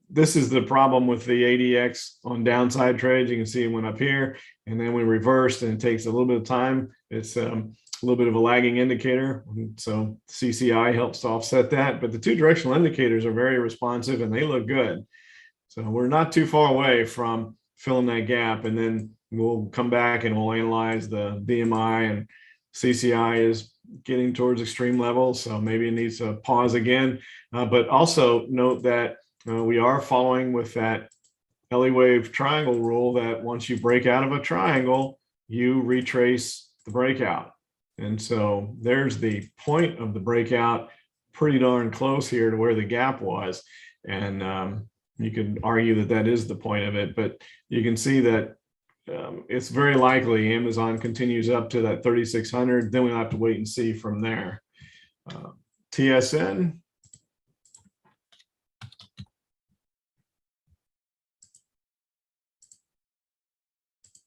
S1: this is the problem with the ADX on downside trades. You can see it went up here and then we reversed, and it takes a little bit of time. It's a little bit of a lagging indicator. So CCI helps to offset that, but the two directional indicators are very responsive and they look good. So we're not too far away from filling that gap, and then we'll come back and we'll analyze the DMI, and CCI is getting towards extreme levels. So maybe it needs to pause again, but also note that we are following with that Elliott wave triangle rule that once you break out of a triangle, you retrace the breakout. And so there's the point of the breakout, pretty darn close here to where the gap was. And you could argue that that is the point of it, but you can see that it's very likely Amazon continues up to that 3,600. Then we'll have to wait and see from there. TSN.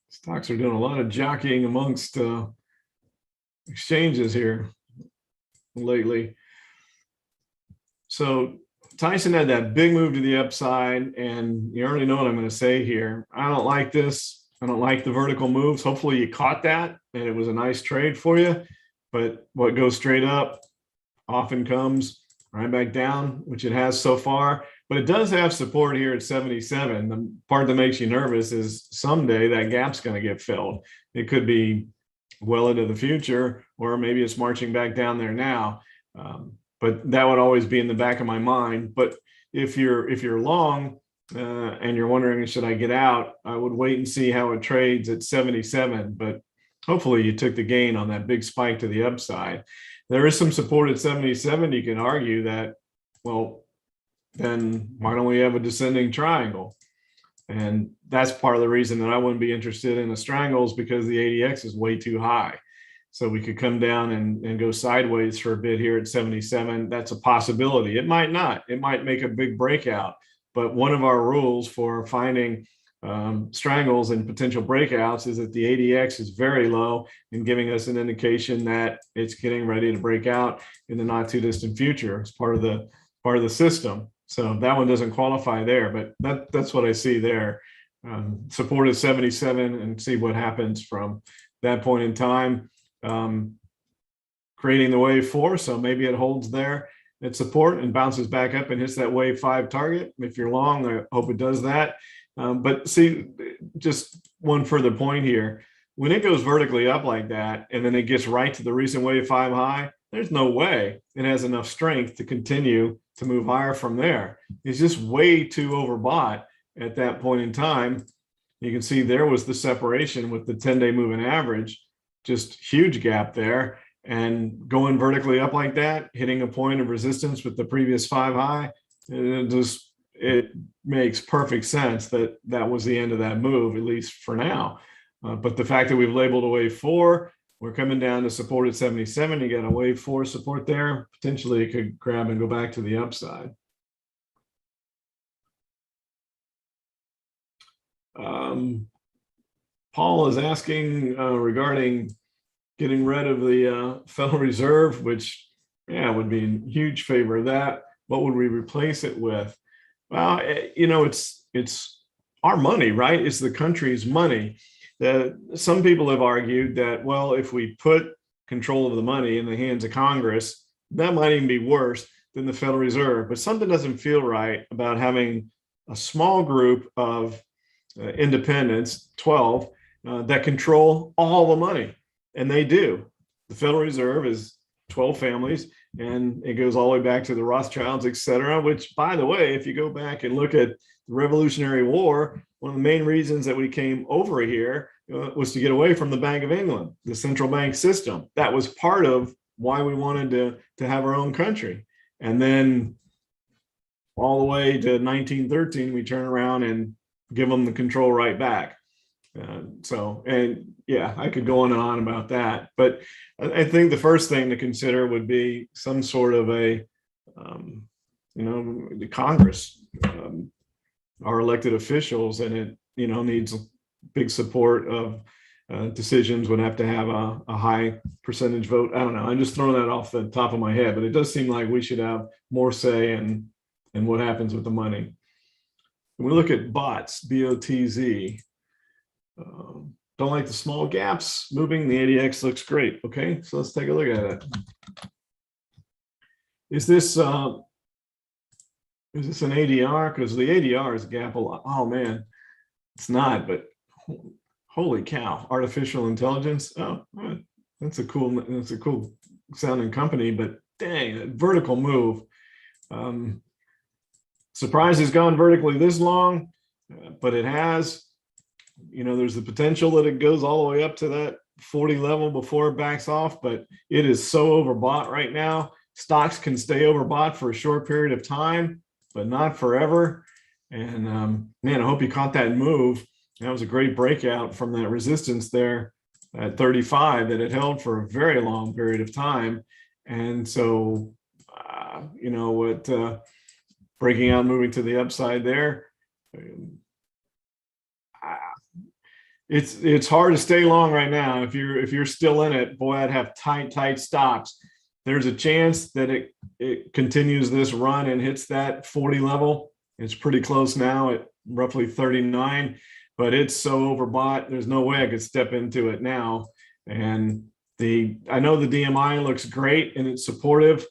S1: Stocks are doing a lot of jockeying amongst exchanges here lately. So Tyson had that big move to the upside, and you already know what I'm going to say here. I don't like this. I don't like the vertical moves. Hopefully you caught that and it was a nice trade for you, but what goes straight up often comes right back down, which it has so far. But it does have support here at 77. The part that makes you nervous is someday that gap's going to get filled. It could be well into the future, or maybe it's marching back down there now. But that would always be in the back of my mind. But if you're long and you're wondering, should I get out? I would wait and see how it trades at 77. But hopefully you took the gain on that big spike to the upside. There is some support at 77. You can argue that, well, then why don't we have a descending triangle? And that's part of the reason that I wouldn't be interested in the strangles, because the ADX is way too high. So we could come down and go sideways for a bit here at 77. That's a possibility. It might not. It might make a big breakout. But one of our rules for finding strangles and potential breakouts is that the ADX is very low and giving us an indication that it's getting ready to break out in the not too distant future. It's part of the system. So that one doesn't qualify there, but that's what I see there. Support is 77, and see what happens from that point in time. Creating the wave 4, so maybe it holds there at support and bounces back up and hits that wave 5 target. If you're long, I hope it does that. But see, just one further point here. When it goes vertically up like that, and then it gets right to the recent wave 5 high, there's no way it has enough strength to continue to move higher from there. It's just way too overbought at that point in time. You can see there was the separation with the 10-day moving average, just huge gap there, and going vertically up like that, hitting a point of resistance with the previous 5 high, it makes perfect sense that that was the end of that move, at least for now. But the fact that we've labeled a wave 4, we're coming down to support at 77. You got a wave 4 support there. Potentially it could grab and go back to the upside. Paul is asking regarding getting rid of the Federal Reserve, which, yeah, would be in huge favor of that. What would we replace it with? Well, you know, it's our money, right? It's the country's money. Some people have argued that, well, if we put control of the money in the hands of Congress, that might even be worse than the Federal Reserve. But something doesn't feel right about having a small group of independents, 12, that control all the money. And they do. The Federal Reserve is 12 families, and it goes all the way back to the Rothschilds, et cetera, which, by the way, if you go back and look at the Revolutionary War, one of the main reasons that we came over here was to get away from the Bank of England, the central bank system. That was part of why we wanted to have our own country. And then all the way to 1913, we turn around and give them the control right back. And yeah, I could go on and on about that, but I think the first thing to consider would be some sort of a, the Congress, our elected officials, and it, needs big support of decisions, would have to have a high percentage vote. I don't know. I'm just throwing that off the top of my head, but it does seem like we should have more say in what happens with the money. When we look at BOTZ, B-O-T-Z, don't like the small gaps moving. The ADX looks great. Okay, so let's take a look at it. Is this an ADR? Because the ADR is a gap a lot. Oh man, it's not. But holy cow, artificial intelligence. Oh, that's a cool sounding company. But dang, that vertical move. Surprise has gone vertically this long, but it has. There's the potential that it goes all the way up to that 40 level before it backs off, but it is so overbought right now. Stocks can stay overbought for a short period of time, but not forever. And man, I hope you caught that move. That was a great breakout from that resistance there at 35 that it held for a very long period of time. And so, breaking out, moving to the upside there. It's hard to stay long right now. If you're still in it, boy, I'd have tight stops. There's a chance that it continues this run and hits that 40 level. It's pretty close now at roughly 39, but it's so overbought. There's no way I could step into it now. And I know the DMI looks great and it's supportive,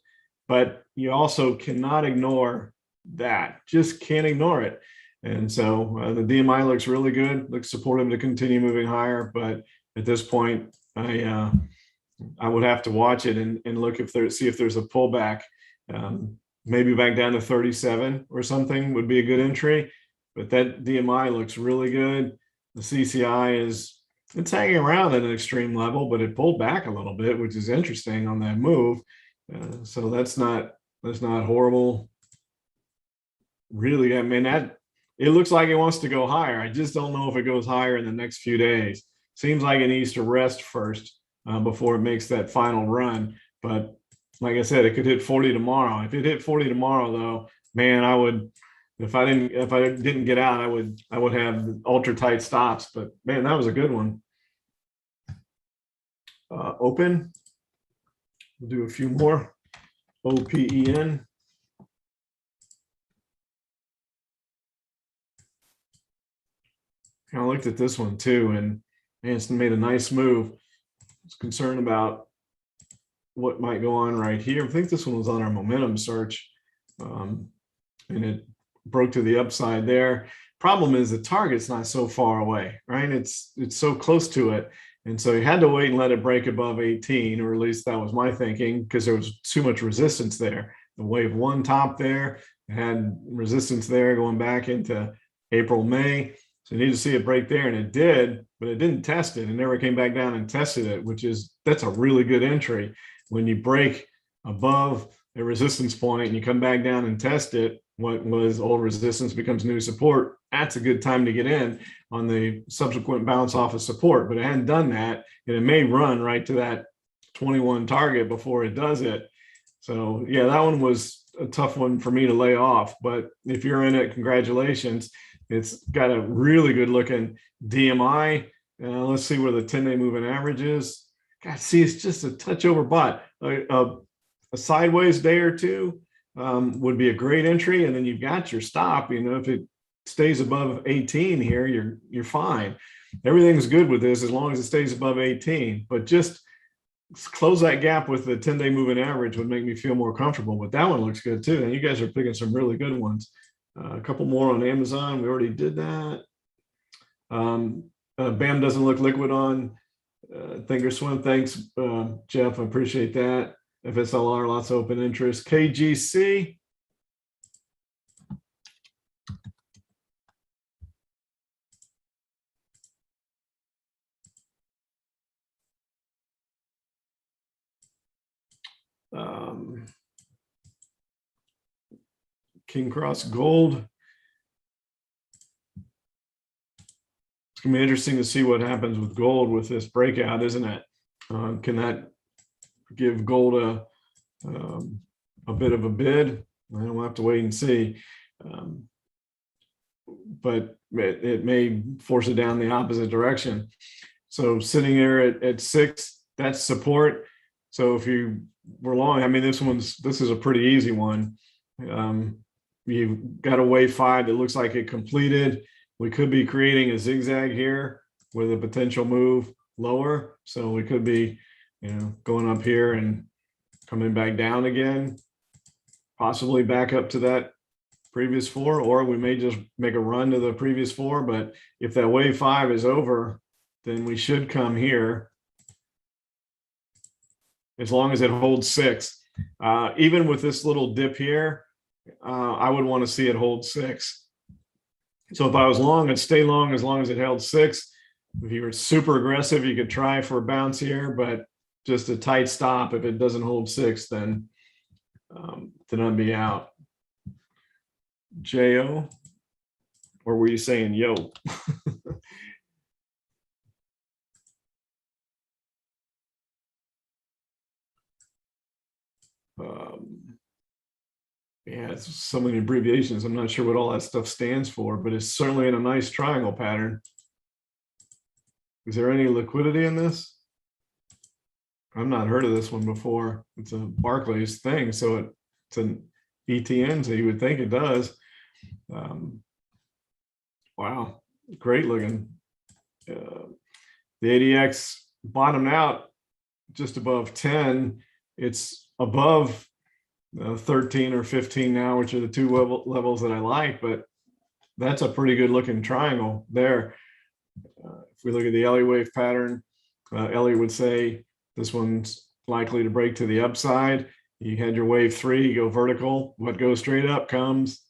S1: but you also cannot ignore that. Just can't ignore it. And so the DMI looks really good, looks supportive to continue moving higher. But at this point, I would have to watch it and look see if there's a pullback, maybe back down to 37 or something would be a good entry. But that DMI looks really good. The CCI it's hanging around at an extreme level, but it pulled back a little bit, which is interesting on that move. So that's not horrible. Really, I mean, it looks like it wants to go higher. I just don't know if it goes higher in the next few days. Seems like it needs to rest first before it makes that final run. But like I said, it could hit 40 tomorrow. If it hit 40 tomorrow, though, man, I would. If I didn't get out, I would have ultra tight stops. But man, that was a good one. Open. We'll do a few more. OPEN. I looked at this one too, and man, it's made a nice move. I was concerned about what might go on right here. I think this one was on our momentum search, and it broke to the upside there. Problem is the target's not so far away, right? It's so close to it, and so you had to wait and let it break above 18, or at least that was my thinking, because there was too much resistance there. The wave one top there, it had resistance there going back into April, May. So you need to see it break there, and it did, but it didn't test it. It never came back down and tested it, that's a really good entry. When you break above a resistance point and you come back down and test it, what was old resistance becomes new support. That's a good time to get in on the subsequent bounce off of support, but it hadn't done that, and it may run right to that 21 target before it does it. So yeah, that one was a tough one for me to lay off, but if you're in it, congratulations. It's got a really good looking DMI. Let's see where the 10-day moving average is. God, see, it's just a touch overbought. A sideways day or two would be a great entry, and then you've got your stop. If it stays above 18 here, you're fine. Everything's good with this as long as it stays above 18. But just close that gap with the 10-day moving average would make me feel more comfortable, but that one looks good too. And you guys are picking some really good ones. A couple more on Amazon. We already did that. BAM doesn't look liquid on Thinkorswim. Thanks, Jeff. I appreciate that. FSLR, lots of open interest. KGC. King Cross Gold. It's gonna be interesting to see what happens with gold with this breakout, isn't it? Can that give gold a bit of a bid? We'll have to wait and see. But it may force it down the opposite direction. So sitting there at 6, that's support. So if you were long, I mean, this is a pretty easy one. You've got a wave 5 that looks like it completed. We could be creating a zigzag here with a potential move lower. So we could be, going up here and coming back down again, possibly back up to that previous 4, or we may just make a run to the previous 4. But if that wave 5 is over, then we should come here as long as it holds 6. Even with this little dip here, I would want to see it hold 6. So if I was long, I'd stay long as it held 6. If you were super aggressive, you could try for a bounce here, but just a tight stop. If it doesn't hold 6, then I'd be out. JO, or were you saying yo? Yeah, it's so many abbreviations. I'm not sure what all that stuff stands for, but it's certainly in a nice triangle pattern. Is there any liquidity in this? I've not heard of this one before. It's a Barclays thing, so it's an ETN, so you would think it does. Wow, great looking. The ADX bottomed out just above 10. It's above 13 or 15 now, which are the two levels that I like, but that's a pretty good looking triangle there. If we look at the Elliott wave pattern, Elliott would say this one's likely to break to the upside. You had your wave 3, you go vertical. What goes straight up comes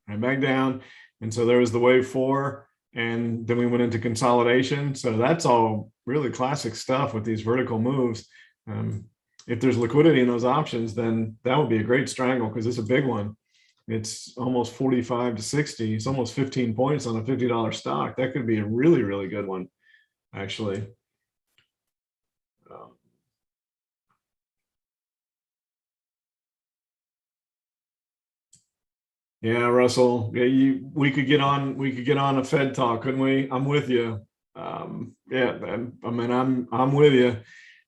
S1: right back down. And so there was the wave 4, and then we went into consolidation. So that's all really classic stuff with these vertical moves. If there's liquidity in those options, then that would be a great strangle because it's a big one. It's almost 45 to 60. It's almost 15 points on a $50 stock. That could be a really, really good one, actually. Yeah, Russell. Yeah, we could get on a Fed talk, couldn't we? I'm with you. Yeah, I mean, I'm with you.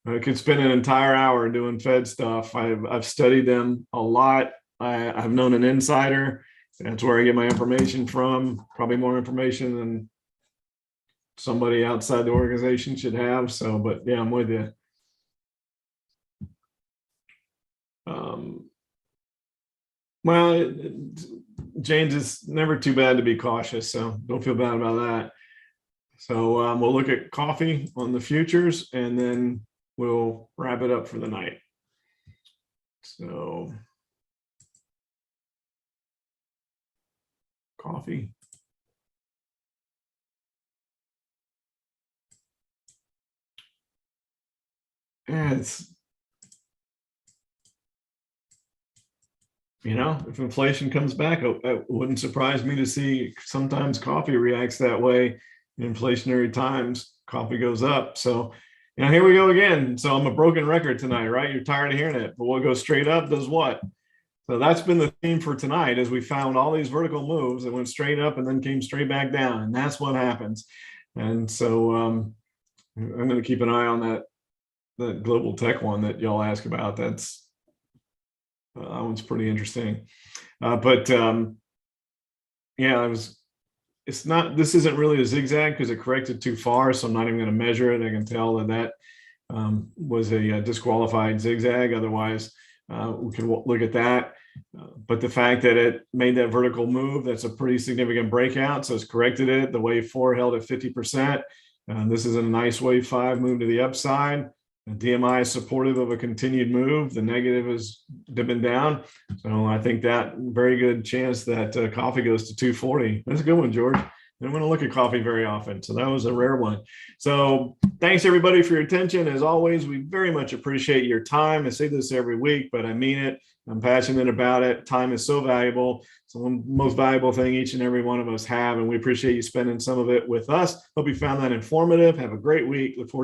S1: I could spend an entire hour doing Fed stuff. I've studied them a lot. I've known an insider. That's where I get my information from. Probably more information than somebody outside the organization should have. So, but yeah, I'm with you. Well, James, it's never too bad to be cautious, so don't feel bad about that. So we'll look at coffee on the futures, and then we'll wrap it up for the night. So coffee. And it's, if inflation comes back, it wouldn't surprise me to see sometimes coffee reacts that way in inflationary times. Coffee goes up. So, here we go again. So I'm a broken record tonight, right? You're tired of hearing it, but we'll go straight up does what? So that's been the theme for tonight, as we found all these vertical moves that went straight up and then came straight back down. And that's what happens. And so I'm going to keep an eye on that global tech one that y'all ask about. That one's pretty interesting. Yeah, this isn't really a zigzag because it corrected too far. So I'm not even going to measure it. I can tell that was a disqualified zigzag. Otherwise, we can look at that. But the fact that it made that vertical move, that's a pretty significant breakout. So it's corrected it. The wave 4 held at 50%. This is a nice wave 5 move to the upside. The DMI is supportive of a continued move. The negative is dipping down. So I think that very good chance that coffee goes to 240. That's a good one, George. I don't want to look at coffee very often. So that was a rare one. So thanks everybody for your attention. As always, we very much appreciate your time. I say this every week, but I mean it. I'm passionate about it. Time is so valuable. It's the most valuable thing each and every one of us have. And we appreciate you spending some of it with us. Hope you found that informative. Have a great week. Look forward to